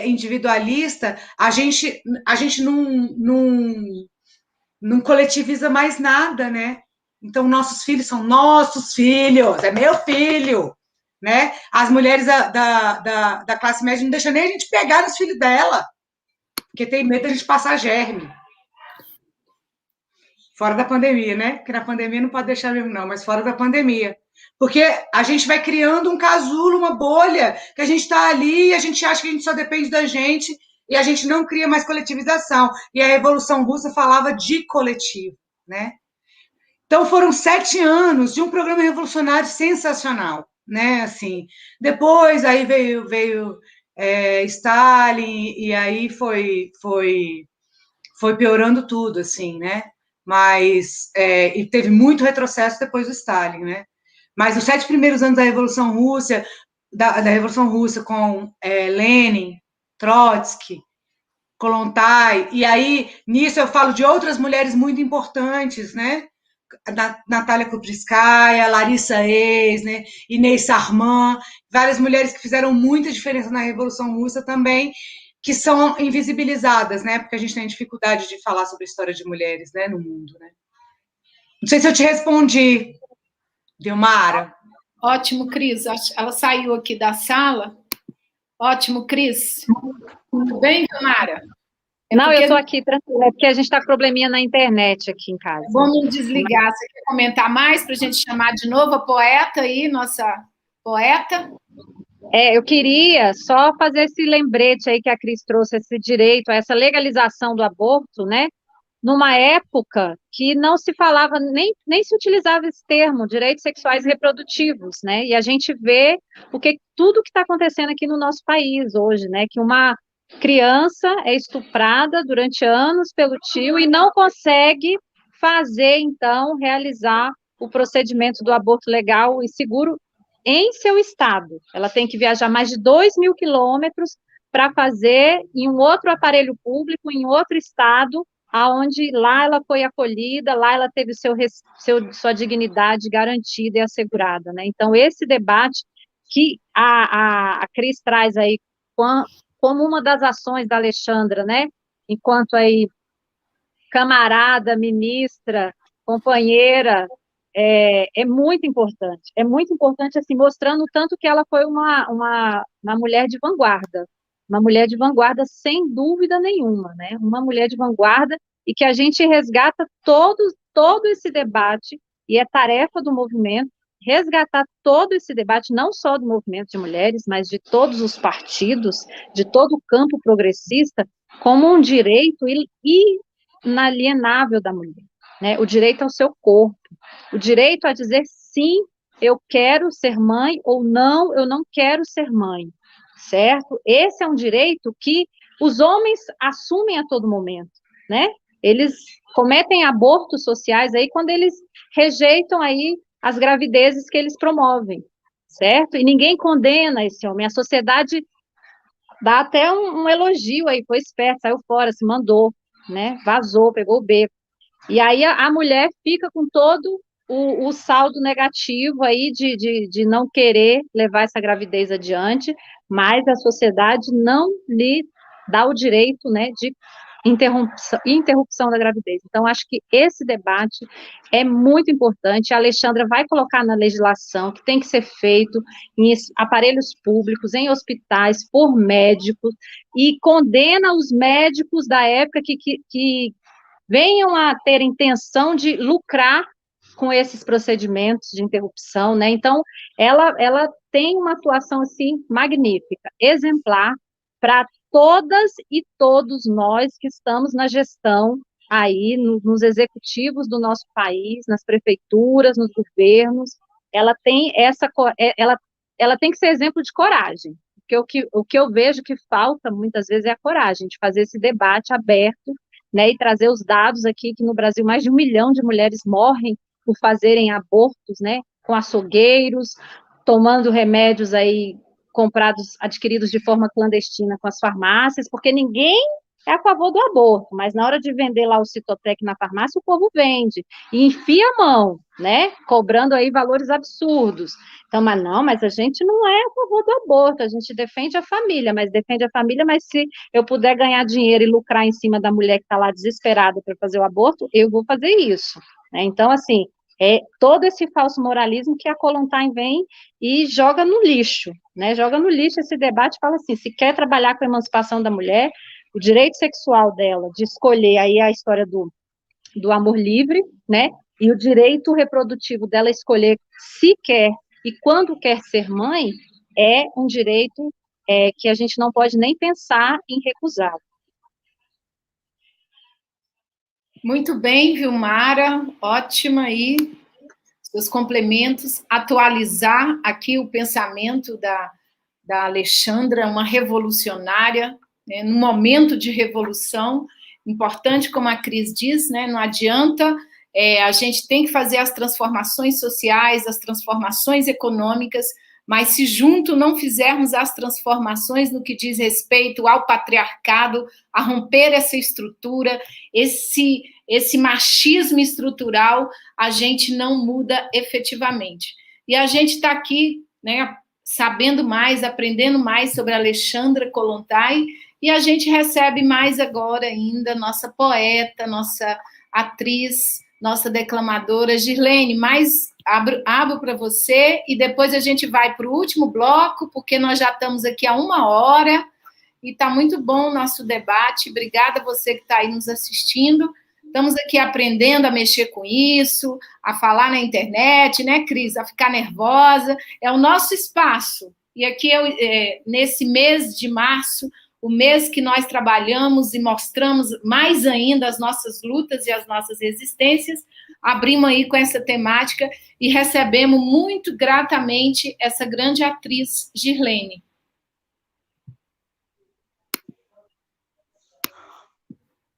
individualista, a gente não coletiviza mais nada, né? Então, nossos filhos são nossos filhos, é meu filho, né? As mulheres da classe média não deixam nem a gente pegar nos filhos dela, porque tem medo de a gente passar germe. Fora da pandemia, né? Porque na pandemia não pode deixar mesmo, não, mas fora da pandemia. Porque a gente vai criando um casulo, uma bolha, que a gente está ali e a gente acha que a gente só depende da gente e a gente não cria mais coletivização. E a Revolução Russa falava de coletivo, né? Então, foram 7 anos de um programa revolucionário sensacional, né? Assim, depois, aí veio Stalin, e aí foi piorando tudo, assim, né? Mas, e teve muito retrocesso depois do Stalin, né? Mas os 7 primeiros anos da Revolução Russa, da Revolução Russa com Lenin, Trotsky, Kollontai, e aí, nisso eu falo de outras mulheres muito importantes, né? Natália Kudryskaya, Larissa Eis, né? Inês Sarman, várias mulheres que fizeram muita diferença na Revolução Russa também, que são invisibilizadas, né? Porque a gente tem dificuldade de falar sobre a história de mulheres, né, no mundo, né? Não sei se eu te respondi, Dilmara. Ótimo, Cris. Ela saiu aqui da sala. Ótimo, Cris. Tudo bem, Dilmara? Não, eu estou aqui tranquila, é porque a gente está com probleminha na internet aqui em casa. Vamos desligar. Você quer comentar mais para a gente chamar de novo a poeta aí, nossa poeta? Eu queria só fazer esse lembrete aí que a Cris trouxe, esse direito, essa legalização do aborto, né? Numa época que não se falava, nem se utilizava esse termo, direitos sexuais e reprodutivos, né? E a gente vê tudo que está acontecendo aqui no nosso país hoje, né? Que uma criança é estuprada durante anos pelo tio e não consegue fazer, então, realizar o procedimento do aborto legal e seguro em seu estado. Ela tem que viajar mais de 2.000 quilômetros para fazer em um outro aparelho público, em outro estado, aonde lá ela foi acolhida, lá ela teve sua dignidade garantida e assegurada, né? Então, esse debate que a Cris traz aí como uma das ações da Alexandra, né? Enquanto aí camarada, ministra, companheira, é muito importante, assim, mostrando o tanto que ela foi uma mulher de vanguarda sem dúvida nenhuma, né? Uma mulher de vanguarda e que a gente resgata todo esse debate, e é tarefa do movimento resgatar todo esse debate, não só do movimento de mulheres, mas de todos os partidos, de todo o campo progressista, como um direito inalienável da mulher, né? O direito ao seu corpo, o direito a dizer sim, eu quero ser mãe, ou não, eu não quero ser mãe, certo? Esse é um direito que os homens assumem a todo momento, né? Eles cometem abortos sociais aí quando eles rejeitam aí as gravidezes que eles promovem, certo? E ninguém condena esse homem. A sociedade dá até um elogio aí, foi esperto, saiu fora, se mandou, né? Vazou, pegou o beco. E aí a mulher fica com todo o saldo negativo aí de não querer levar essa gravidez adiante, mas a sociedade não lhe dá o direito, né, de interrupção da gravidez. Então, acho que esse debate é muito importante. A Alexandra vai colocar na legislação que tem que ser feito em aparelhos públicos, em hospitais, por médicos, e condena os médicos da época que venham a ter intenção de lucrar com esses procedimentos de interrupção, né? Então, ela tem uma atuação, assim, magnífica, exemplar, para todas e todos nós que estamos na gestão aí, nos executivos do nosso país, nas prefeituras, nos governos, ela tem ela tem que ser exemplo de coragem, porque o que eu vejo que falta, muitas vezes, é a coragem de fazer esse debate aberto, né, e trazer os dados aqui, que no Brasil mais de 1 milhão de mulheres morrem por fazerem abortos, né, com açougueiros, tomando remédios aí comprados, adquiridos de forma clandestina com as farmácias, porque ninguém é a favor do aborto, mas na hora de vender lá o Citotec na farmácia, o povo vende, e enfia a mão, né, cobrando aí valores absurdos. Então, mas a gente não é a favor do aborto, a gente defende a família, mas se eu puder ganhar dinheiro e lucrar em cima da mulher que está lá desesperada para fazer o aborto, eu vou fazer isso, né? Então, assim, é todo esse falso moralismo que a Kollontai vem e joga no lixo, né? Joga no lixo esse debate, fala assim, se quer trabalhar com a emancipação da mulher, o direito sexual dela de escolher, aí a história do amor livre, né? E o direito reprodutivo dela escolher se quer e quando quer ser mãe, é um direito que a gente não pode nem pensar em recusar. Muito bem, Vilmara, ótima aí, seus complementos, atualizar aqui o pensamento da Alexandra, uma revolucionária, né, num momento de revolução, importante, como a Cris diz, né, não adianta, a gente tem que fazer as transformações sociais, as transformações econômicas, mas se junto não fizermos as transformações no que diz respeito ao patriarcado, a romper essa estrutura, esse machismo estrutural, a gente não muda efetivamente. E a gente está aqui, né, sabendo mais, aprendendo mais sobre a Alexandra Kollontai, e a gente recebe mais agora ainda nossa poeta, nossa atriz, nossa declamadora, Girlene, mais abro para você, e depois a gente vai para o último bloco, porque nós já estamos aqui há 1 hora, e está muito bom o nosso debate. Obrigada a você que está aí nos assistindo. Estamos aqui aprendendo a mexer com isso, a falar na internet, né, Cris? A ficar nervosa. É o nosso espaço. E aqui, nesse mês de março, o mês que nós trabalhamos e mostramos mais ainda as nossas lutas e as nossas resistências, abrimos aí com essa temática e recebemos muito gratamente essa grande atriz, Girlene.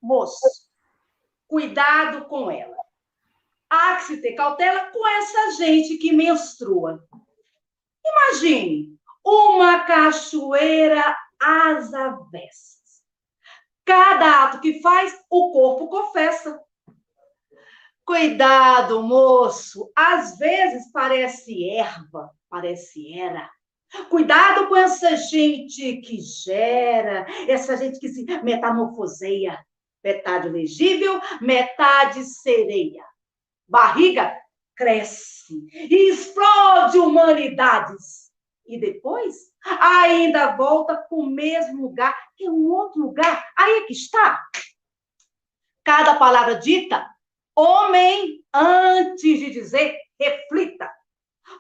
Moço, cuidado com ela. Há que se ter cautela com essa gente que menstrua. Imagine uma cachoeira às avessas. Cada ato que faz, o corpo confessa. Cuidado, moço. Às vezes parece erva, parece era. Cuidado com essa gente que gera, essa gente que se metamorfoseia. Metade legível, metade sereia. Barriga cresce e explode humanidades. E depois ainda volta para o mesmo lugar, que é um outro lugar. Aí é que está. Cada palavra dita, homem, antes de dizer, reflita.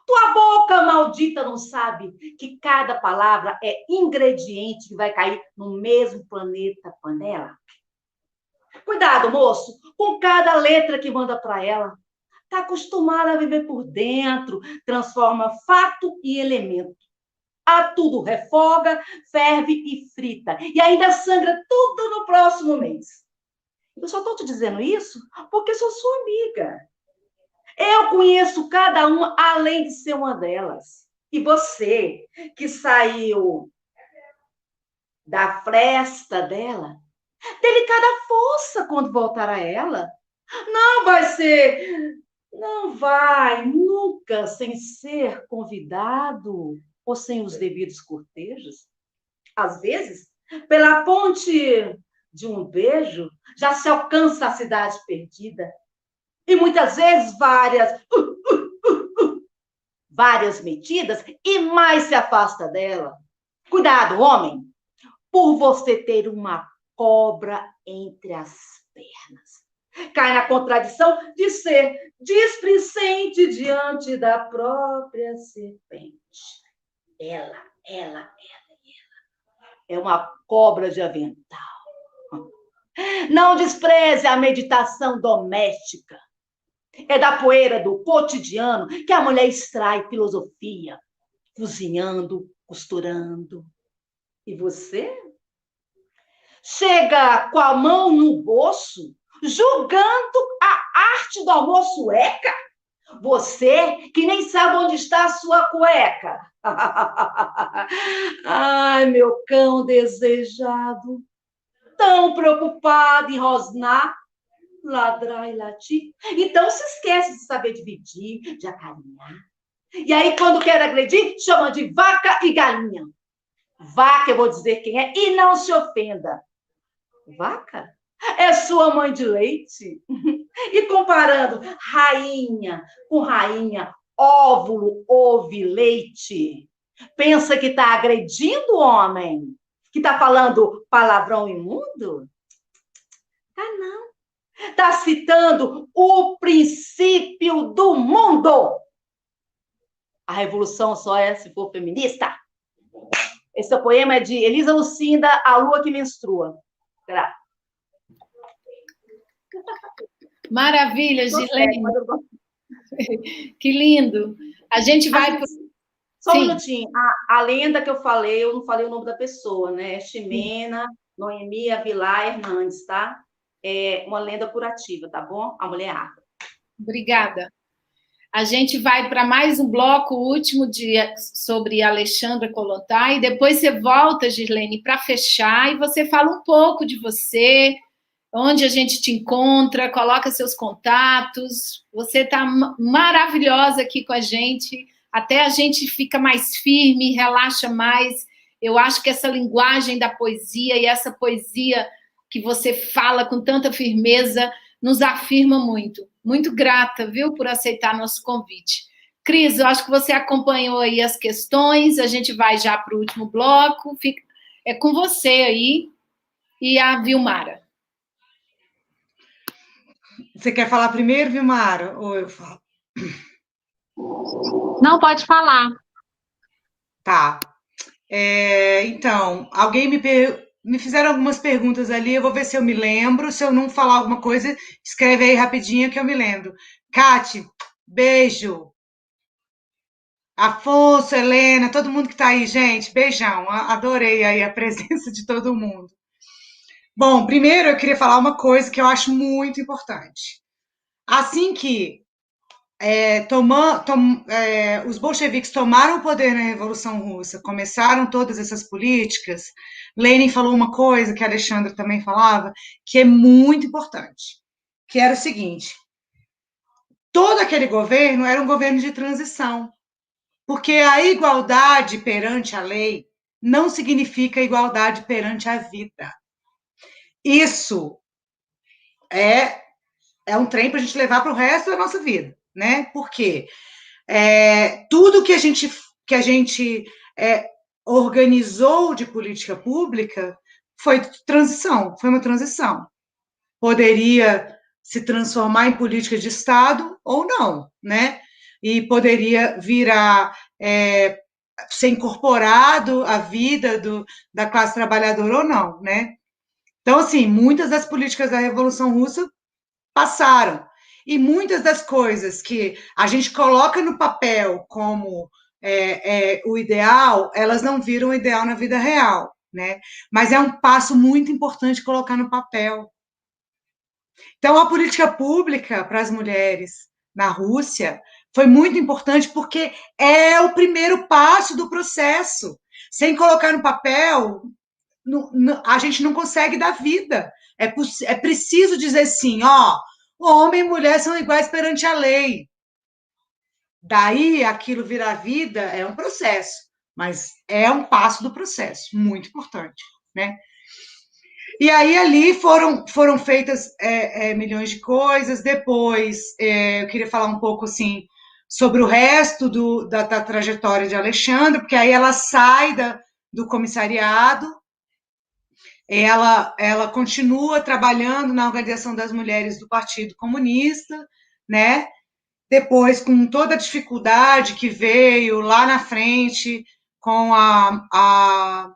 Tua boca maldita não sabe que cada palavra é ingrediente que vai cair no mesmo planeta panela? Cuidado, moço, com cada letra que manda para ela. Está acostumada a viver por dentro, transforma fato e elemento. A tudo refoga, ferve e frita. E ainda sangra tudo no próximo mês. Eu só estou te dizendo isso porque sou sua amiga. Eu conheço cada uma além de ser uma delas. E você, que saiu da fresta dela, delicada força quando voltar a ela. Não vai nunca sem ser convidado ou sem os devidos cortejos. Às vezes, pela ponte de um beijo, já se alcança a cidade perdida. E muitas vezes várias metidas, e mais se afasta dela. Cuidado, homem, por você ter uma cobra entre as pernas. Cai na contradição de ser displicente diante da própria serpente. Ela é uma cobra de avental. Não despreze a meditação doméstica. É da poeira do cotidiano que a mulher extrai filosofia, cozinhando, costurando. E você? Chega com a mão no bolso, julgando a arte do almoço eca? Você que nem sabe onde está a sua cueca. Ai, meu cão desejado, tão preocupado em rosnar, ladrar e latir. Então se esquece de saber dividir, de acarinhar. E aí, quando quer agredir, chama de vaca e galinha. Vaca, eu vou dizer quem é, e não se ofenda. Vaca é sua mãe de leite. E comparando rainha com rainha, óvulo, ouve, leite, pensa que está agredindo o homem? Que está falando palavrão imundo? Tá não. Está citando o princípio do mundo. A revolução só é se for feminista. Esse poema é de Elisa Lucinda, A Lua que Menstrua. Será? Maravilha, Gislene. Que lindo. A gente vai... Só um minutinho. A lenda que eu não falei o nome da pessoa, né? É Ximena Noemi Avilar Hernandes, tá? É uma lenda curativa, tá bom? A mulher árvore. Obrigada. A gente vai para mais um bloco, o último sobre Alexandra Kollontai, e depois você volta, Gislene, para fechar, e você fala um pouco de você, onde a gente te encontra, coloca seus contatos. Você está maravilhosa aqui com a gente, até a gente fica mais firme, relaxa mais. Eu acho que essa linguagem da poesia e essa poesia que você fala com tanta firmeza nos afirma muito. Muito grata, viu, por aceitar nosso convite. Cris, eu acho que você acompanhou aí as questões, a gente vai já para o último bloco. É com você aí e a Vilmara. Você quer falar primeiro, Vilmara, ou eu falo? Não, pode falar. Tá. Então, alguém me fizeram algumas perguntas ali, eu vou ver se eu me lembro. Se eu não falar alguma coisa, escreve aí rapidinho que eu me lembro. Cate, beijo. Afonso, Helena, todo mundo que está aí, gente, beijão. Adorei aí a presença de todo mundo. Bom, primeiro eu queria falar uma coisa que eu acho muito importante. Assim que os bolcheviques tomaram o poder na Revolução Russa, começaram todas essas políticas, Lenin falou uma coisa que a Alexandra também falava, que é muito importante, que era o seguinte: todo aquele governo era um governo de transição, porque a igualdade perante a lei não significa igualdade perante a vida. Isso é um trem para a gente levar para o resto da nossa vida, né? Porque tudo que a gente organizou de política pública foi uma transição. Poderia se transformar em política de Estado ou não, né? E poderia virar, ser incorporado à vida da classe trabalhadora ou não, né? Então, assim, muitas das políticas da Revolução Russa passaram. E muitas das coisas que a gente coloca no papel como o ideal, elas não viram o ideal na vida real, né? Mas é um passo muito importante colocar no papel. Então, a política pública para as mulheres na Rússia Foi muito importante porque é o primeiro passo do processo. Sem colocar no papel, a gente não consegue dar vida. É preciso dizer sim, ó, homem e mulher são iguais perante a lei. Daí, aquilo virar vida é um processo, mas é um passo do processo, muito importante, né? E aí, ali foram feitas milhões de coisas. Depois, eu queria falar um pouco, assim, sobre o resto da trajetória de Alexandra, porque aí ela sai do comissariado, ela continua trabalhando na Organização das Mulheres do Partido Comunista, né? Depois, com toda a dificuldade que veio lá na frente, com a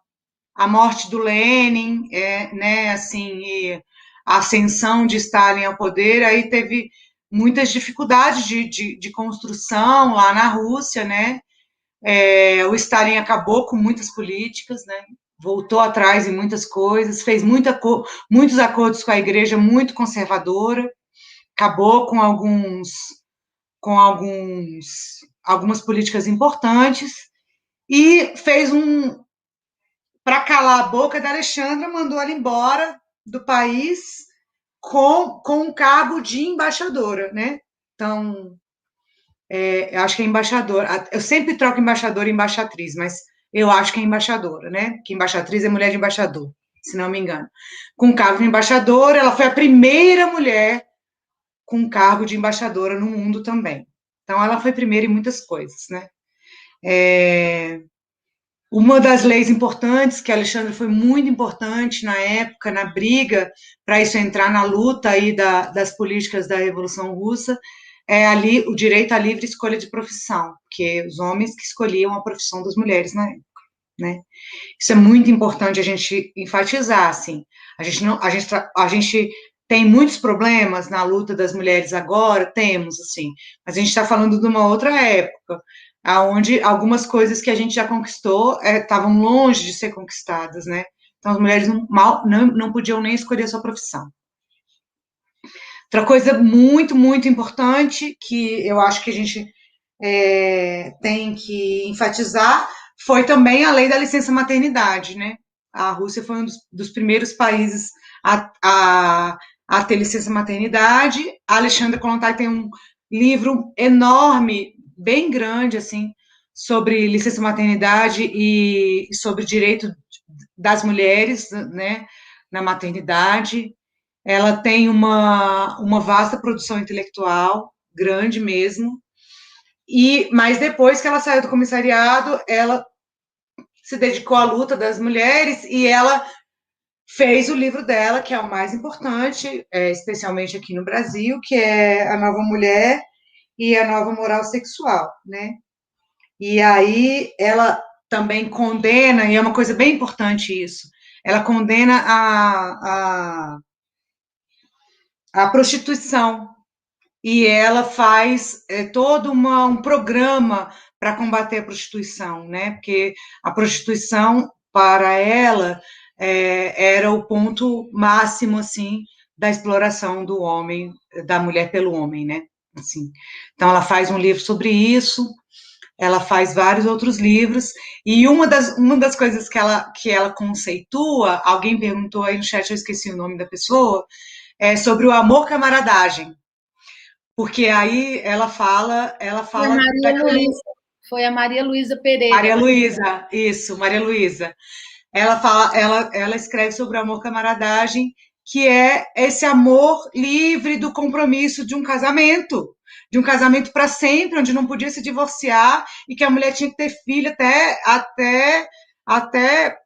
morte do Lenin, né, assim, e a ascensão de Stalin ao poder, aí teve muitas dificuldades de construção lá na Rússia, né? O Stalin acabou com muitas políticas, né? Voltou atrás em muitas coisas, fez muitos acordos com a igreja muito conservadora, acabou com algumas políticas importantes e fez para calar a boca da Alexandra, mandou ela embora do país com um cargo de embaixadora, né? Então, eu acho que é embaixadora. Eu sempre troco embaixadora e embaixatriz, mas eu acho que é embaixadora, né? Que embaixatriz é mulher de embaixador, se não me engano. Com cargo de embaixadora, ela foi a primeira mulher com cargo de embaixadora no mundo também. Então, ela foi primeira em muitas coisas, né? Uma das leis importantes, que a Alexandra foi muito importante na época, na briga, para isso entrar na luta aí das políticas da Revolução Russa, é ali o direito à livre escolha de profissão, que os homens que escolhiam a profissão das mulheres na época, né? Isso é muito importante a gente enfatizar, assim. A gente tem muitos problemas na luta das mulheres agora, temos, assim, mas a gente está falando de uma outra época, onde algumas coisas que a gente já conquistou estavam longe de ser conquistadas, né? Então, as mulheres não podiam nem escolher a sua profissão. Outra coisa muito, muito importante, que eu acho que a gente tem que enfatizar, foi também a lei da licença maternidade, né? A Rússia foi um dos primeiros países a ter licença maternidade. A Alexandra Kollontai tem um livro enorme, bem grande, assim, sobre licença maternidade e sobre direito das mulheres, né, na maternidade. Ela tem uma vasta produção intelectual, grande mesmo, mas depois que ela saiu do comissariado, ela se dedicou à luta das mulheres e ela fez o livro dela, que é o mais importante, especialmente aqui no Brasil, que é A Nova Mulher e a Nova Moral Sexual, né? E aí ela também condena, e é uma coisa bem importante isso, ela condena a prostituição, e ela faz todo um programa para combater a prostituição, né? Porque a prostituição, para ela, era o ponto máximo, assim, da exploração do homem, da mulher pelo homem, né? Assim. Então, ela faz um livro sobre isso, ela faz vários outros livros, e uma das coisas que ela conceitua, alguém perguntou aí no chat, eu esqueci o nome da pessoa, é sobre o amor-camaradagem. Porque aí ela fala Foi a Maria Luísa Pereira. Maria Luísa, isso, Maria Luísa. Ela escreve sobre o amor-camaradagem, que é esse amor livre do compromisso de um casamento para sempre, onde não podia se divorciar e que a mulher tinha que ter filho até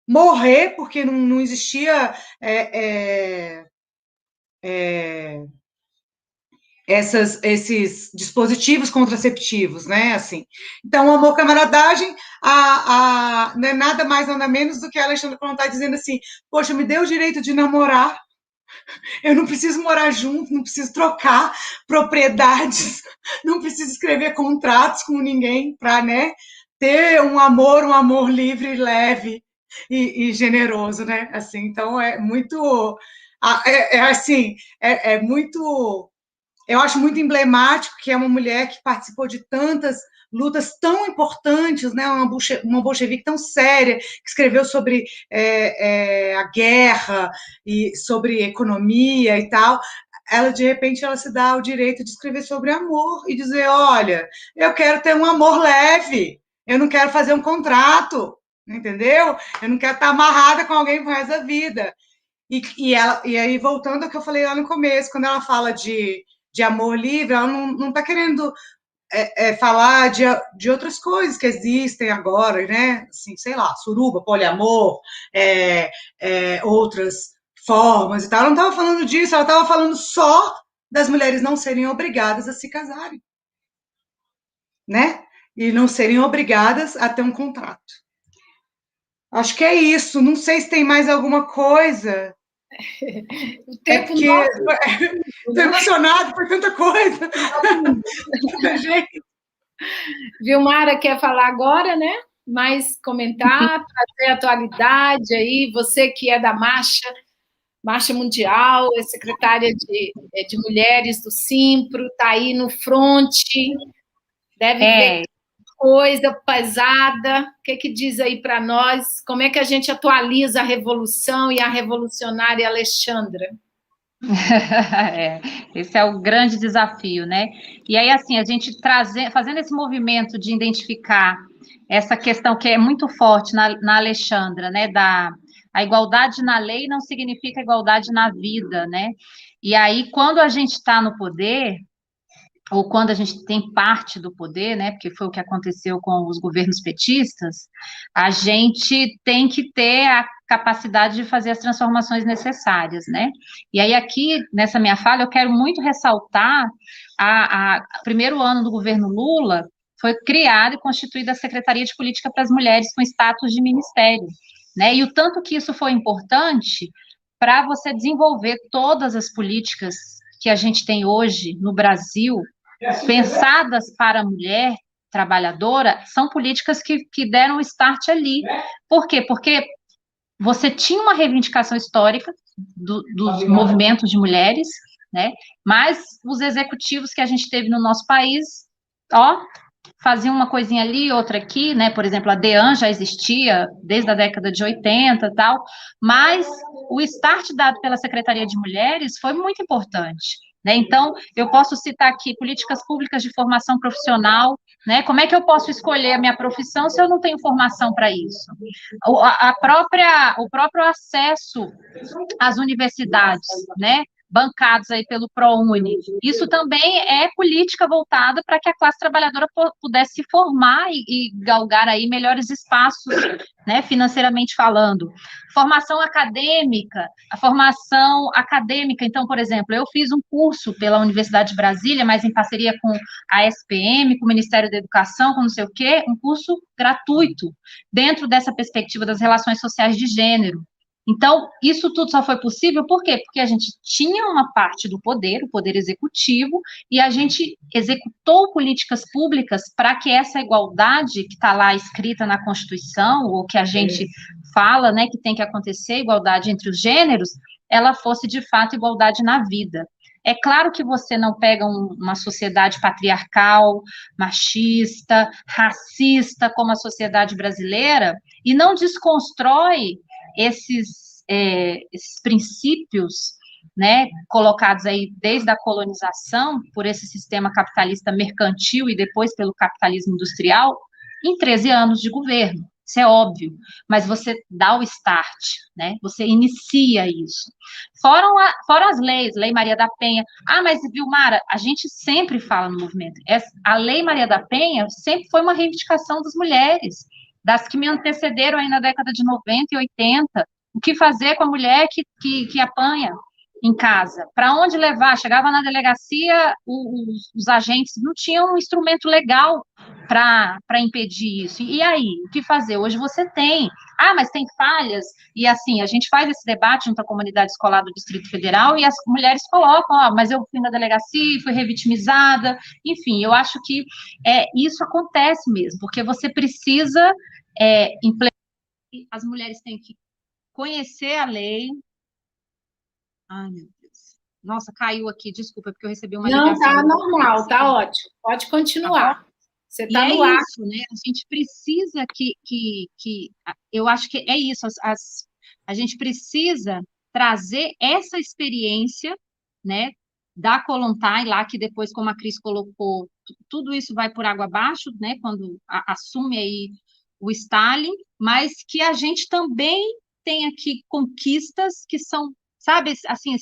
morrer, porque não existia esses dispositivos contraceptivos, né, assim. Então, o amor-camaradagem não é nada mais, nada menos do que a Alexandra Kollontai dizendo assim, poxa, me dê o direito de namorar, eu não preciso morar junto, não preciso trocar propriedades, não preciso escrever contratos com ninguém para, né, ter um amor livre, leve e generoso, né, assim. Então, é muito, assim, é muito eu acho muito emblemático que é uma mulher que participou de tantas lutas tão importantes, né? Uma bolchevique tão séria, que escreveu sobre a guerra e sobre economia e tal. Ela, de repente, ela se dá o direito de escrever sobre amor e dizer, olha, eu quero ter um amor leve, eu não quero fazer um contrato, entendeu? Eu não quero estar amarrada com alguém pro resto da vida. E aí, voltando ao que eu falei lá no começo, quando ela fala de amor livre, ela não está querendo falar de outras coisas que existem agora, né? Assim, sei lá, suruba, poliamor, outras formas e tal. Ela não estava falando disso, ela estava falando só das mulheres não serem obrigadas a se casarem, né? E não serem obrigadas a ter um contrato. Acho que é isso. Não sei se tem mais alguma coisa. O tempo Estou emocionada por tanta coisa. Vilmara quer falar agora, né? Mais comentar, trazer atualidade aí. Você que é da Marcha Mundial, é secretária de Mulheres do Simpro, está aí no fronte, deve ver coisa pesada. O que diz aí para nós? Como é que a gente atualiza a revolução e a revolucionária Alexandra? Esse é o grande desafio, né? E aí, assim, a gente fazendo esse movimento de identificar essa questão que é muito forte na Alexandra, né? A igualdade na lei não significa igualdade na vida, né? E aí, quando a gente está no poder, ou quando a gente tem parte do poder, né, porque foi o que aconteceu com os governos petistas, a gente tem que ter a capacidade de fazer as transformações necessárias, né? E aí aqui, nessa minha fala, eu quero muito ressaltar o primeiro ano do governo Lula, foi criada e constituída a Secretaria de Política para as Mulheres com status de ministério, né? E o tanto que isso foi importante para você desenvolver todas as políticas que a gente tem hoje no Brasil, pensadas para a mulher trabalhadora, são políticas que deram o start ali. Por quê? Porque você tinha uma reivindicação histórica dos movimentos de mulheres, né? Mas os executivos que a gente teve no nosso país, faziam uma coisinha ali, outra aqui, né? Por exemplo, a DEAN já existia desde a década de 80 e tal, mas o start dado pela Secretaria de Mulheres foi muito importante, né? Então, eu posso citar aqui políticas públicas de formação profissional, né? Como é que eu posso escolher a minha profissão se eu não tenho formação para isso? O próprio acesso às universidades, né? Bancados aí pelo ProUni. Isso também é política voltada para que a classe trabalhadora pudesse se formar e galgar aí melhores espaços, né, financeiramente falando. Formação acadêmica, então, por exemplo, eu fiz um curso pela Universidade de Brasília, mas em parceria com a SPM, com o Ministério da Educação, com não sei o quê, um curso gratuito, dentro dessa perspectiva das relações sociais de gênero. Então, isso tudo só foi possível por quê? Porque a gente tinha uma parte do poder, o poder executivo, e a gente executou políticas públicas para que essa igualdade que está lá escrita na Constituição, ou que a gente fala, né, que tem que acontecer, igualdade entre os gêneros, ela fosse de fato igualdade na vida. É claro que você não pega uma sociedade patriarcal, machista, racista, como a sociedade brasileira, e não desconstrói esses princípios, né, colocados aí desde a colonização, por esse sistema capitalista mercantil e depois pelo capitalismo industrial, em 13 anos de governo. Isso é óbvio, mas você dá o start, né? Você inicia isso. Fora as leis, Lei Maria da Penha. Mas, Vilmara, a gente sempre fala no movimento, a Lei Maria da Penha sempre foi uma reivindicação das mulheres, das que me antecederam aí na década de 90 e 80, o que fazer com a mulher que apanha em casa? Para onde levar? Chegava na delegacia, os agentes não tinham um instrumento legal para impedir isso. E aí, o que fazer? Hoje você tem. Mas tem falhas, e assim, a gente faz esse debate junto à comunidade escolar do Distrito Federal, e as mulheres colocam, mas eu fui na delegacia, fui revitimizada, enfim, eu acho que isso acontece mesmo, porque você precisa implementar, as mulheres têm que conhecer a lei. Ai, meu Deus. Nossa, caiu aqui, desculpa, porque eu recebi uma Não, ligação. tá normal, tá ótimo. Pode continuar. Você E está é no ar. isso, né? A gente precisa eu acho que é isso, a gente precisa trazer essa experiência, né, da Kollontai lá, que depois, como a Cris colocou, tudo isso vai por água abaixo, né, quando assume aí o Stalin, mas que a gente também tem aqui conquistas que são, sabe, assim,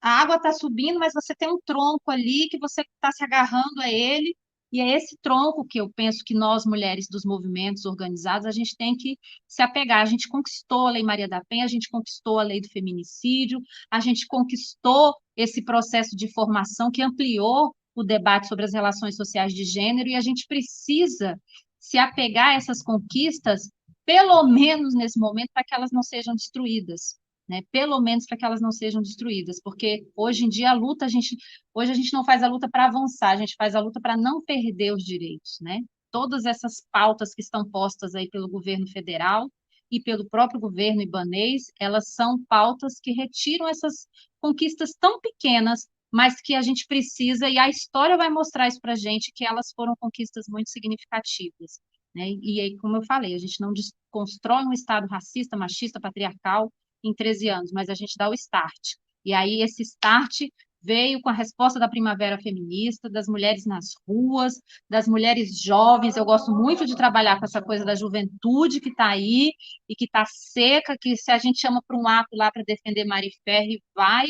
a água está subindo, mas você tem um tronco ali que você está se agarrando a ele, e é esse tronco que eu penso que nós, mulheres dos movimentos organizados, a gente tem que se apegar. A gente conquistou a Lei Maria da Penha, a gente conquistou a lei do feminicídio, a gente conquistou esse processo de formação que ampliou o debate sobre as relações sociais de gênero, e a gente precisa se apegar a essas conquistas, pelo menos nesse momento, para que elas não sejam destruídas. Né? Pelo menos para que elas não sejam destruídas, porque hoje em dia hoje a gente não faz a luta para avançar, a gente faz a luta para não perder os direitos, né? Todas essas pautas que estão postas aí pelo governo federal e pelo próprio governo ibanês, elas são pautas que retiram essas conquistas tão pequenas, mas que a gente precisa, e a história vai mostrar isso para a gente, que elas foram conquistas muito significativas. Né? E aí, como eu falei, a gente não constrói um Estado racista, machista, patriarcal em 13 anos, mas a gente dá o start. E aí esse start veio com a resposta da primavera feminista, das mulheres nas ruas, das mulheres jovens. Eu gosto muito de trabalhar com essa coisa da juventude que está aí e que está seca, que se a gente chama para um ato lá para defender Mariferri, vai.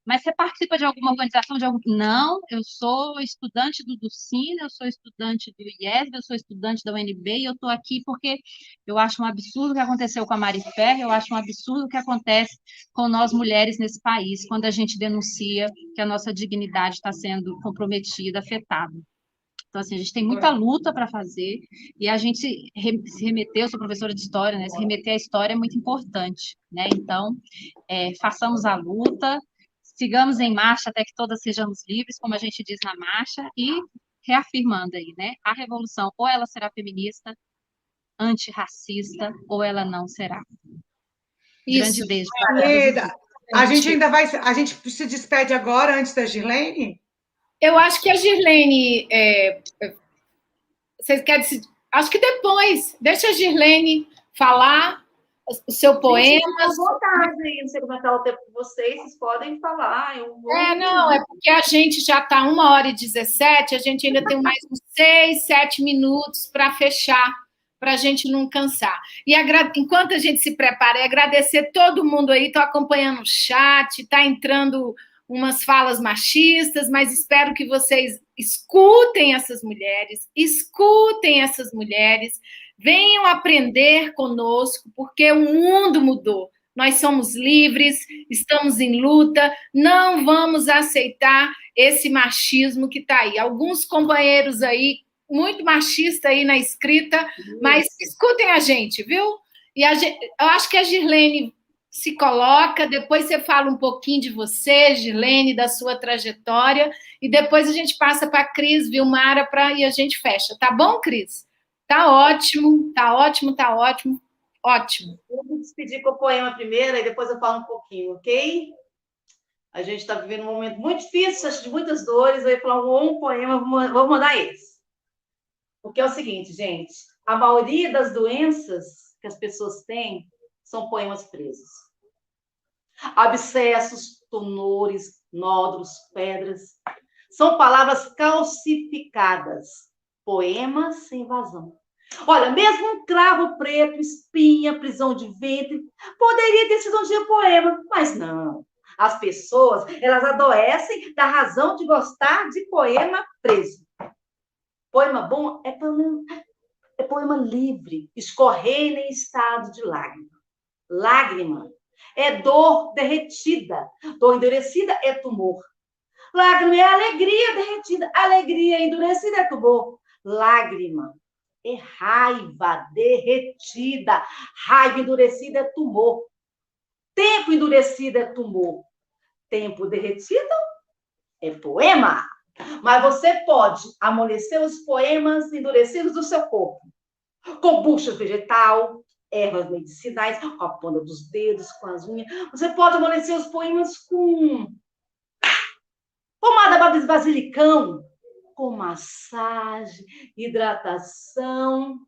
Mas você participa de alguma organização? Não, eu sou estudante do Ducina, eu sou estudante do IESB, eu sou estudante da UNB, e eu estou aqui porque eu acho um absurdo o que aconteceu com a Mariferri, eu acho um absurdo o que acontece com nós mulheres nesse país, quando a gente denuncia que a nossa dignidade está sendo comprometida, afetada. Então, assim, a gente tem muita luta para fazer, e a gente se remeter, eu sou professora de história, né? Se remeter à história é muito importante, né? Então, façamos a luta, sigamos em marcha até que todas sejamos livres, como a gente diz na marcha, e reafirmando aí, né? A revolução, ou ela será feminista, antirracista, ou ela não será. Isso. Grande beijo. Leda, a gente se despede agora, antes da Girlene? Eu acho que a Girlene, vocês querem acho que depois, deixa a Girlene falar o seu poema. À vontade, não sei como é que tá o tempo com vocês podem falar. Não, é porque a gente já está 1h17, a gente ainda tem mais uns 6, 7 minutos para fechar, para a gente não cansar. E enquanto a gente se prepara, agradecer todo mundo aí, estou acompanhando o chat, está entrando umas falas machistas, mas espero que vocês escutem essas mulheres, venham aprender conosco, porque o mundo mudou. Nós somos livres, estamos em luta, não vamos aceitar esse machismo que está aí. Alguns companheiros aí, muito machista aí na escrita, mas escutem a gente, viu? E eu acho que a Girlene se coloca, depois você fala um pouquinho de você, Girlene, da sua trajetória, e depois a gente passa para a Cris, Vilmara, e a gente fecha. Tá bom, Cris? Tá ótimo, tá ótimo, tá ótimo. Ótimo. Vou me despedir com o poema primeiro, e depois eu falo um pouquinho, ok? A gente está vivendo um momento muito difícil, de muitas dores. Eu ia falar um poema, vou mandar esse. Porque é o seguinte, gente, a maioria das doenças que as pessoas têm são poemas presos. Abscessos, tumores, nódulos, pedras, são palavras calcificadas, poemas sem vazão. Olha, mesmo um cravo preto, espinha, prisão de ventre, poderia ter sido um dia poema, mas não. As pessoas, elas adoecem da razão de gostar de poema preso. Poema bom é poema livre, escorrendo em estado de lágrima. Lágrima é dor derretida, dor endurecida é tumor. Lágrima é alegria derretida, alegria endurecida é tumor. Lágrima é raiva derretida, raiva endurecida é tumor. Tempo endurecido é tumor. Tempo derretido é poema. Mas você pode amolecer os poemas endurecidos do seu corpo, com bucha vegetal, ervas medicinais, com a ponta dos dedos, com as unhas. Você pode amolecer os poemas com basilicão com massagem, hidratação.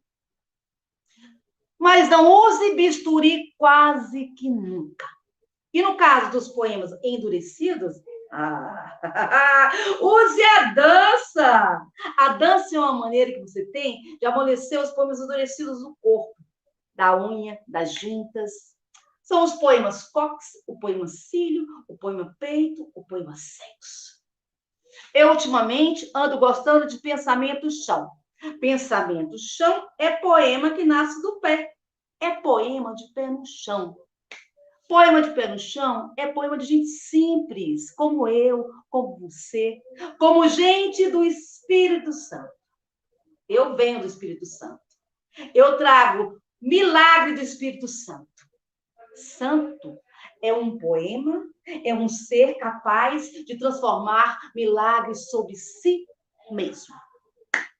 Mas não use bisturi quase que nunca. E no caso dos poemas endurecidos, use a dança. A dança é uma maneira que você tem de amolecer os poemas endurecidos do corpo, da unha, das juntas. São os poemas cox, o poema cílio, o poema peito, o poema sexo. Eu, ultimamente, ando gostando de pensamento chão. Pensamento chão é poema que nasce do pé. É poema de pé no chão. Poema de pé no chão é poema de gente simples, como eu, como você, como gente do Espírito Santo. Eu venho do Espírito Santo. Eu trago milagre do Espírito Santo. Santo é um poema, é um ser capaz de transformar milagres sobre si mesmo.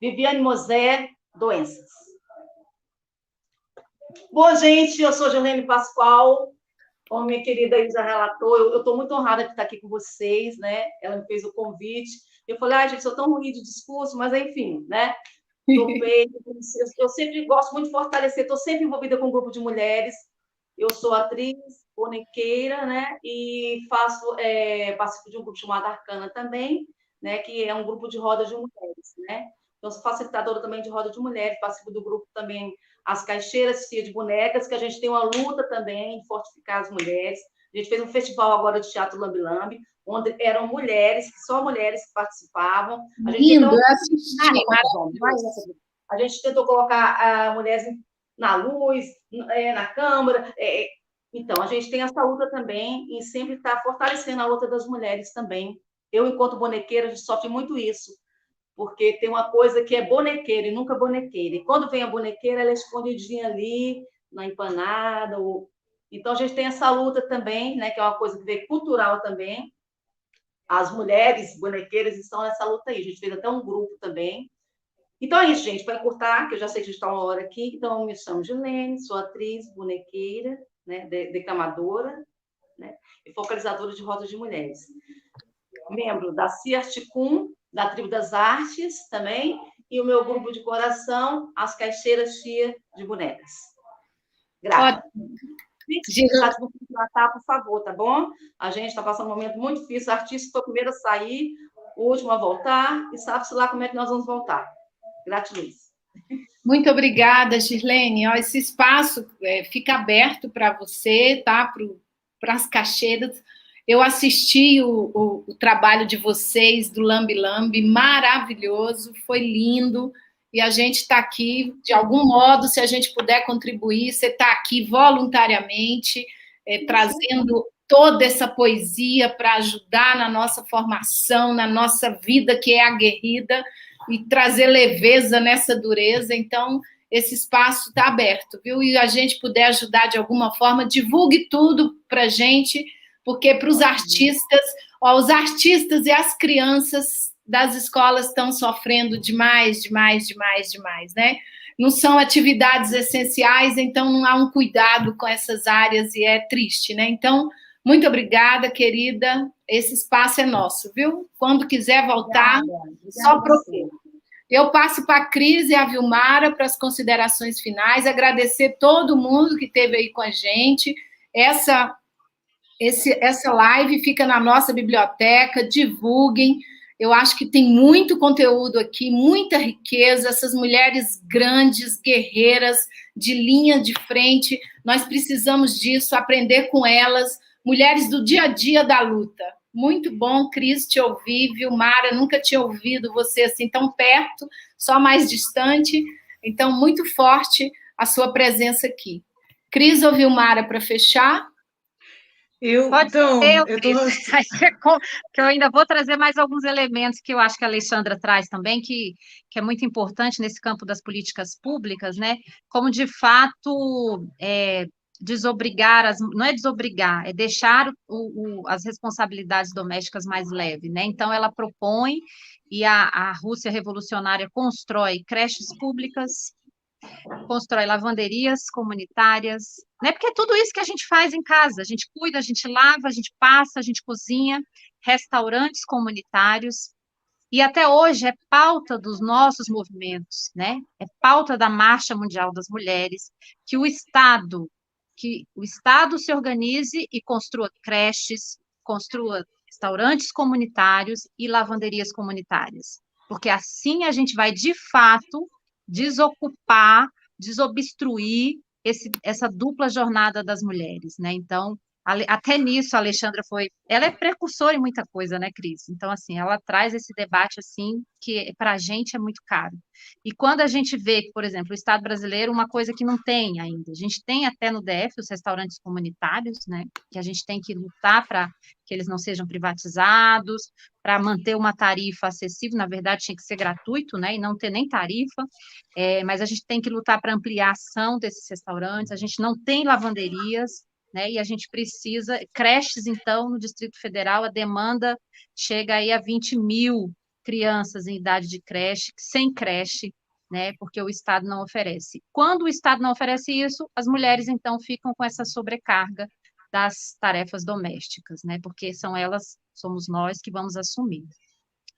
Viviane Mosé, doenças. Bom, gente, eu sou Gilene Pascoal, como minha querida aí já relatou, eu estou muito honrada de estar aqui com vocês, né? Ela me fez o convite. Eu falei, gente, sou tão ruim de discurso, mas enfim, né? Eu sempre gosto muito de fortalecer, estou sempre envolvida com um grupo de mulheres. Eu sou atriz, bonequeira, né? E participo de um grupo chamado Arcana também, né? Que é um grupo de roda de mulheres, né? Então, sou facilitadora também de roda de mulheres, participo do grupo também As Caixeiras Tia de Bonecas, que a gente tem uma luta também de fortificar as mulheres. A gente fez um festival agora de teatro Lambi-Lambi, onde eram mulheres, só mulheres que participavam. A gente Lindo, tentou... eu assisti, maravilhoso. A gente tentou colocar mulheres na luz, na Câmara. Então, a gente tem essa luta também em sempre estar fortalecendo a luta das mulheres também. Eu, enquanto bonequeira, a gente sofre muito isso, porque tem uma coisa que é bonequeira e nunca bonequeira. E quando vem a bonequeira, ela é escondidinha ali, na empanada. Então, a gente tem essa luta também, né, que é uma coisa que vem cultural também. As mulheres bonequeiras estão nessa luta aí. A gente fez até um grupo também. Então, é isso, gente. Para encurtar, que eu já sei que a gente está uma hora aqui. Então, eu me chamo Gilene, sou atriz, bonequeira, né, declamadora, né, e focalizadora de rodas de mulheres. Membro da Ciarticum, da Tribo das Artes também, e o meu grupo de coração, As Caixeiras Tia de Bonecas. Grata. Se precisar de me tratar, por favor, tá bom? A gente está passando um momento muito difícil. O artista foi o primeiro a sair, o último a voltar, e sabe-se lá como é que nós vamos voltar. Gratiluz. Muito obrigada, Girlene. Ó, esse espaço fica aberto para você, tá? Para as caixeiras. Eu assisti o trabalho de vocês do Lambi Lambi, maravilhoso, foi lindo. E a gente está aqui, de algum modo, se a gente puder contribuir, você está aqui voluntariamente, trazendo toda essa poesia para ajudar na nossa formação, na nossa vida que é aguerrida, e trazer leveza nessa dureza. Então, esse espaço está aberto, viu? E a gente puder ajudar de alguma forma, divulgue tudo para a gente, porque para os artistas e as crianças das escolas estão sofrendo demais, né? Não são atividades essenciais, então não há um cuidado com essas áreas e é triste, né? Então, muito obrigada, querida. Esse espaço é nosso, viu? Quando quiser voltar, só procura. Eu passo para a Cris e a Vilmara para as considerações finais, agradecer todo mundo que esteve aí com a gente. Essa live fica na nossa biblioteca, divulguem. Eu acho que tem muito conteúdo aqui, muita riqueza, essas mulheres grandes, guerreiras, de linha de frente, nós precisamos disso, aprender com elas, mulheres do dia a dia da luta. Muito bom, Cris, te ouvir, Vilmara, nunca tinha ouvido você assim tão perto, só mais distante, então muito forte a sua presença aqui. Cris ou Vilmara, para fechar? Pode ser eu, Cris, que eu ainda vou trazer mais alguns elementos que eu acho que a Alexandra traz também, que é muito importante nesse campo das políticas públicas, né? Como, de fato, desobrigar, não é desobrigar, é deixar as responsabilidades domésticas mais leves, né? Então, ela propõe, e a Rússia revolucionária constrói creches públicas, constrói lavanderias comunitárias, né? Porque é tudo isso que a gente faz em casa, a gente cuida, a gente lava, a gente passa, a gente cozinha, restaurantes comunitários, e até hoje é pauta dos nossos movimentos, né? É pauta da Marcha Mundial das Mulheres, que o Estado se organize e construa creches, construa restaurantes comunitários e lavanderias comunitárias, porque assim a gente vai, de fato, desocupar, desobstruir essa dupla jornada das mulheres, né? Então, até nisso a Alexandra ela é precursora em muita coisa, né, Cris? Então, assim, ela traz esse debate, assim, que para a gente é muito caro. E quando a gente vê, por exemplo, o Estado brasileiro, uma coisa que não tem ainda, a gente tem até no DF os restaurantes comunitários, né, que a gente tem que lutar para que eles não sejam privatizados, para manter uma tarifa acessível, na verdade tinha que ser gratuito, né, e não ter nem tarifa, mas a gente tem que lutar para ampliação desses restaurantes, a gente não tem lavanderias, né, e a gente precisa, creches, então, no Distrito Federal, a demanda chega aí a 20.000 crianças em idade de creche, sem creche, né, porque o Estado não oferece. Quando o Estado não oferece isso, as mulheres, então, ficam com essa sobrecarga das tarefas domésticas, né, porque somos nós que vamos assumir.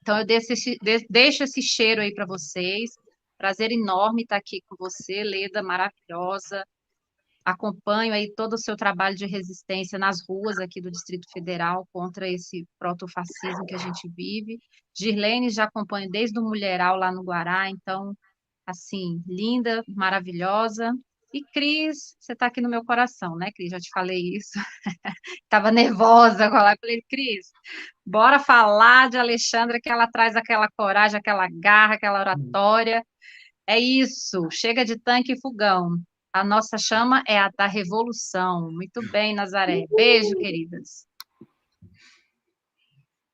Então, eu deixo esse cheiro aí para vocês, prazer enorme estar aqui com você, Leda, maravilhosa, acompanho aí todo o seu trabalho de resistência nas ruas aqui do Distrito Federal contra esse protofascismo que a gente vive. Girlene já acompanho desde o Mulheral lá no Guará, então, assim, linda, maravilhosa. E Cris, você está aqui no meu coração, né, Cris? Já te falei isso. Estava nervosa com ela. Falei, Cris, bora falar de Alexandra, que ela traz aquela coragem, aquela garra, aquela oratória. É isso, chega de tanque e fogão. A nossa chama é a da revolução. Muito bem, Nazaré. Beijo, queridas.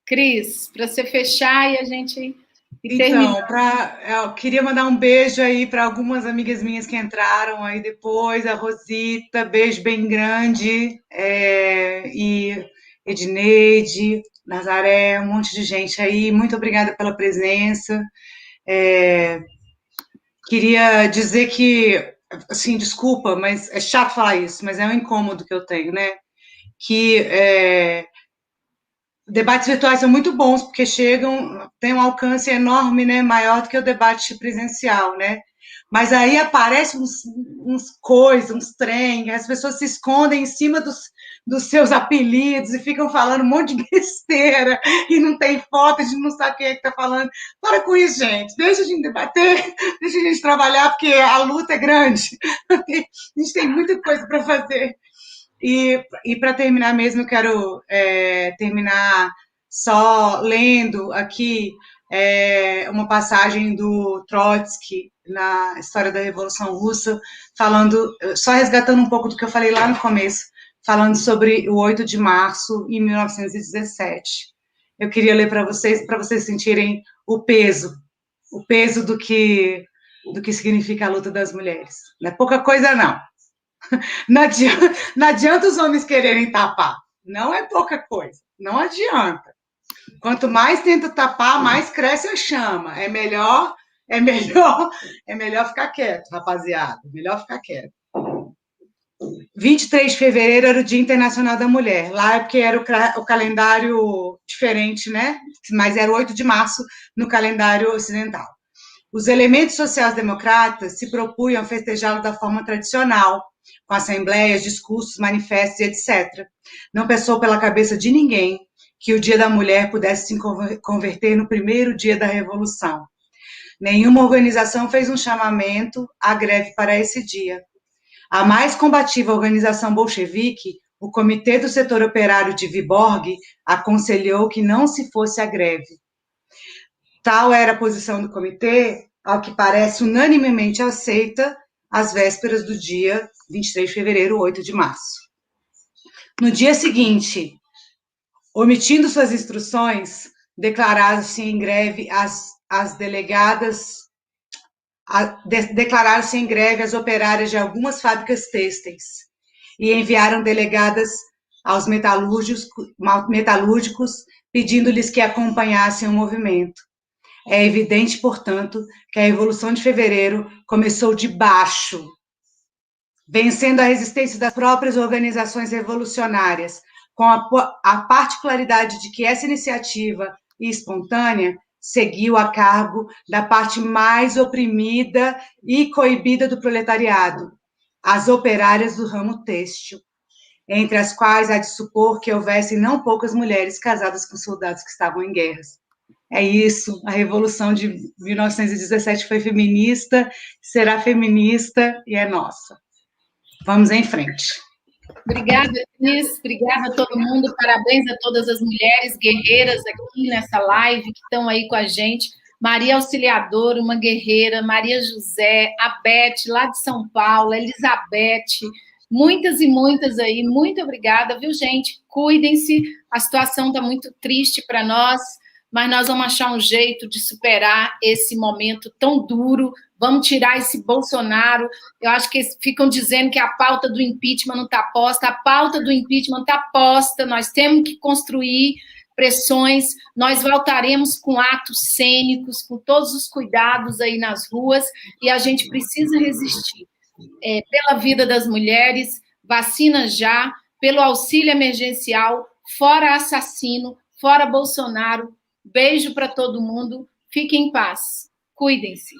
Cris, para você fechar e a gente Então, eu queria mandar um beijo aí para algumas amigas minhas que entraram aí depois, a Rosita, beijo bem grande, e Edneide, Nazaré, um monte de gente aí, muito obrigada pela presença. Queria dizer que, assim, desculpa, mas é chato falar isso, mas é um incômodo que eu tenho, né? Que debates virtuais são muito bons, porque têm um alcance enorme, né? Maior do que o debate presencial, né? Mas aí aparecem uns coisas, uns trem, as pessoas se escondem em cima dos seus apelidos e ficam falando um monte de besteira e não tem foto, a gente não sabe quem é que está falando. Para com isso, gente. Deixa a gente debater, deixa a gente trabalhar, porque a luta é grande. A gente tem muita coisa para fazer. E para terminar mesmo, eu quero terminar só lendo aqui uma passagem do Trotsky na história da Revolução Russa, só resgatando um pouco do que eu falei lá no começo, falando sobre o 8 de março de 1917. Eu queria ler para vocês sentirem o peso do que significa a luta das mulheres. Não é pouca coisa, não. Não adianta os homens quererem tapar. Não é pouca coisa. Não adianta. Quanto mais tenta tapar, mais cresce a chama. É melhor ficar quieto, rapaziada. Melhor ficar quieto. 23 de fevereiro era o Dia Internacional da Mulher. Lá é porque era o calendário diferente, né? Mas era o 8 de março no calendário ocidental. Os elementos sociais-democratas se propunham a festejá-lo da forma tradicional, com assembleias, discursos, manifestos, etc. Não passou pela cabeça de ninguém que o Dia da Mulher pudesse se converter no primeiro dia da Revolução. Nenhuma organização fez um chamamento à greve para esse dia. A mais combativa organização bolchevique, o Comitê do Setor Operário de Viborg, aconselhou que não se fosse à greve. Tal era a posição do comitê, ao que parece unanimemente aceita, às vésperas do dia 23 de fevereiro, 8 de março. No dia seguinte, omitindo suas instruções, declararam-se em greve declararam-se em greve as operárias de algumas fábricas têxteis e enviaram delegadas aos metalúrgicos pedindo-lhes que acompanhassem o movimento. É evidente, portanto, que a Revolução de Fevereiro começou de baixo, vencendo a resistência das próprias organizações revolucionárias, com a particularidade de que essa iniciativa espontânea seguiu a cargo da parte mais oprimida e coibida do proletariado, as operárias do ramo têxtil, entre as quais há de supor que houvessem não poucas mulheres casadas com soldados que estavam em guerras. É isso, a Revolução de 1917 foi feminista, será feminista e é nossa. Vamos em frente. Obrigada, Cris. Obrigada a todo mundo. Parabéns a todas as mulheres guerreiras aqui nessa live que estão aí com a gente. Maria Auxiliadora, uma guerreira, Maria José, a Beth, lá de São Paulo, Elizabeth, muitas e muitas aí. Muito obrigada, viu, gente? Cuidem-se, a situação está muito triste para nós, mas nós vamos achar um jeito de superar esse momento tão duro. Vamos tirar esse Bolsonaro. Eu acho que ficam dizendo que a pauta do impeachment não está posta. A pauta do impeachment está posta. Nós temos que construir pressões. Nós voltaremos com atos cênicos, com todos os cuidados aí nas ruas, e a gente precisa resistir. Pela vida das mulheres, vacina já, pelo auxílio emergencial, fora assassino, fora Bolsonaro. Beijo para todo mundo. Fiquem em paz. Cuidem-se.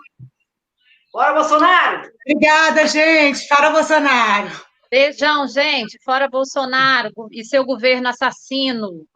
Bora, Bolsonaro! Obrigada, gente. Fora Bolsonaro. Beijão, gente. Fora Bolsonaro e seu governo assassino.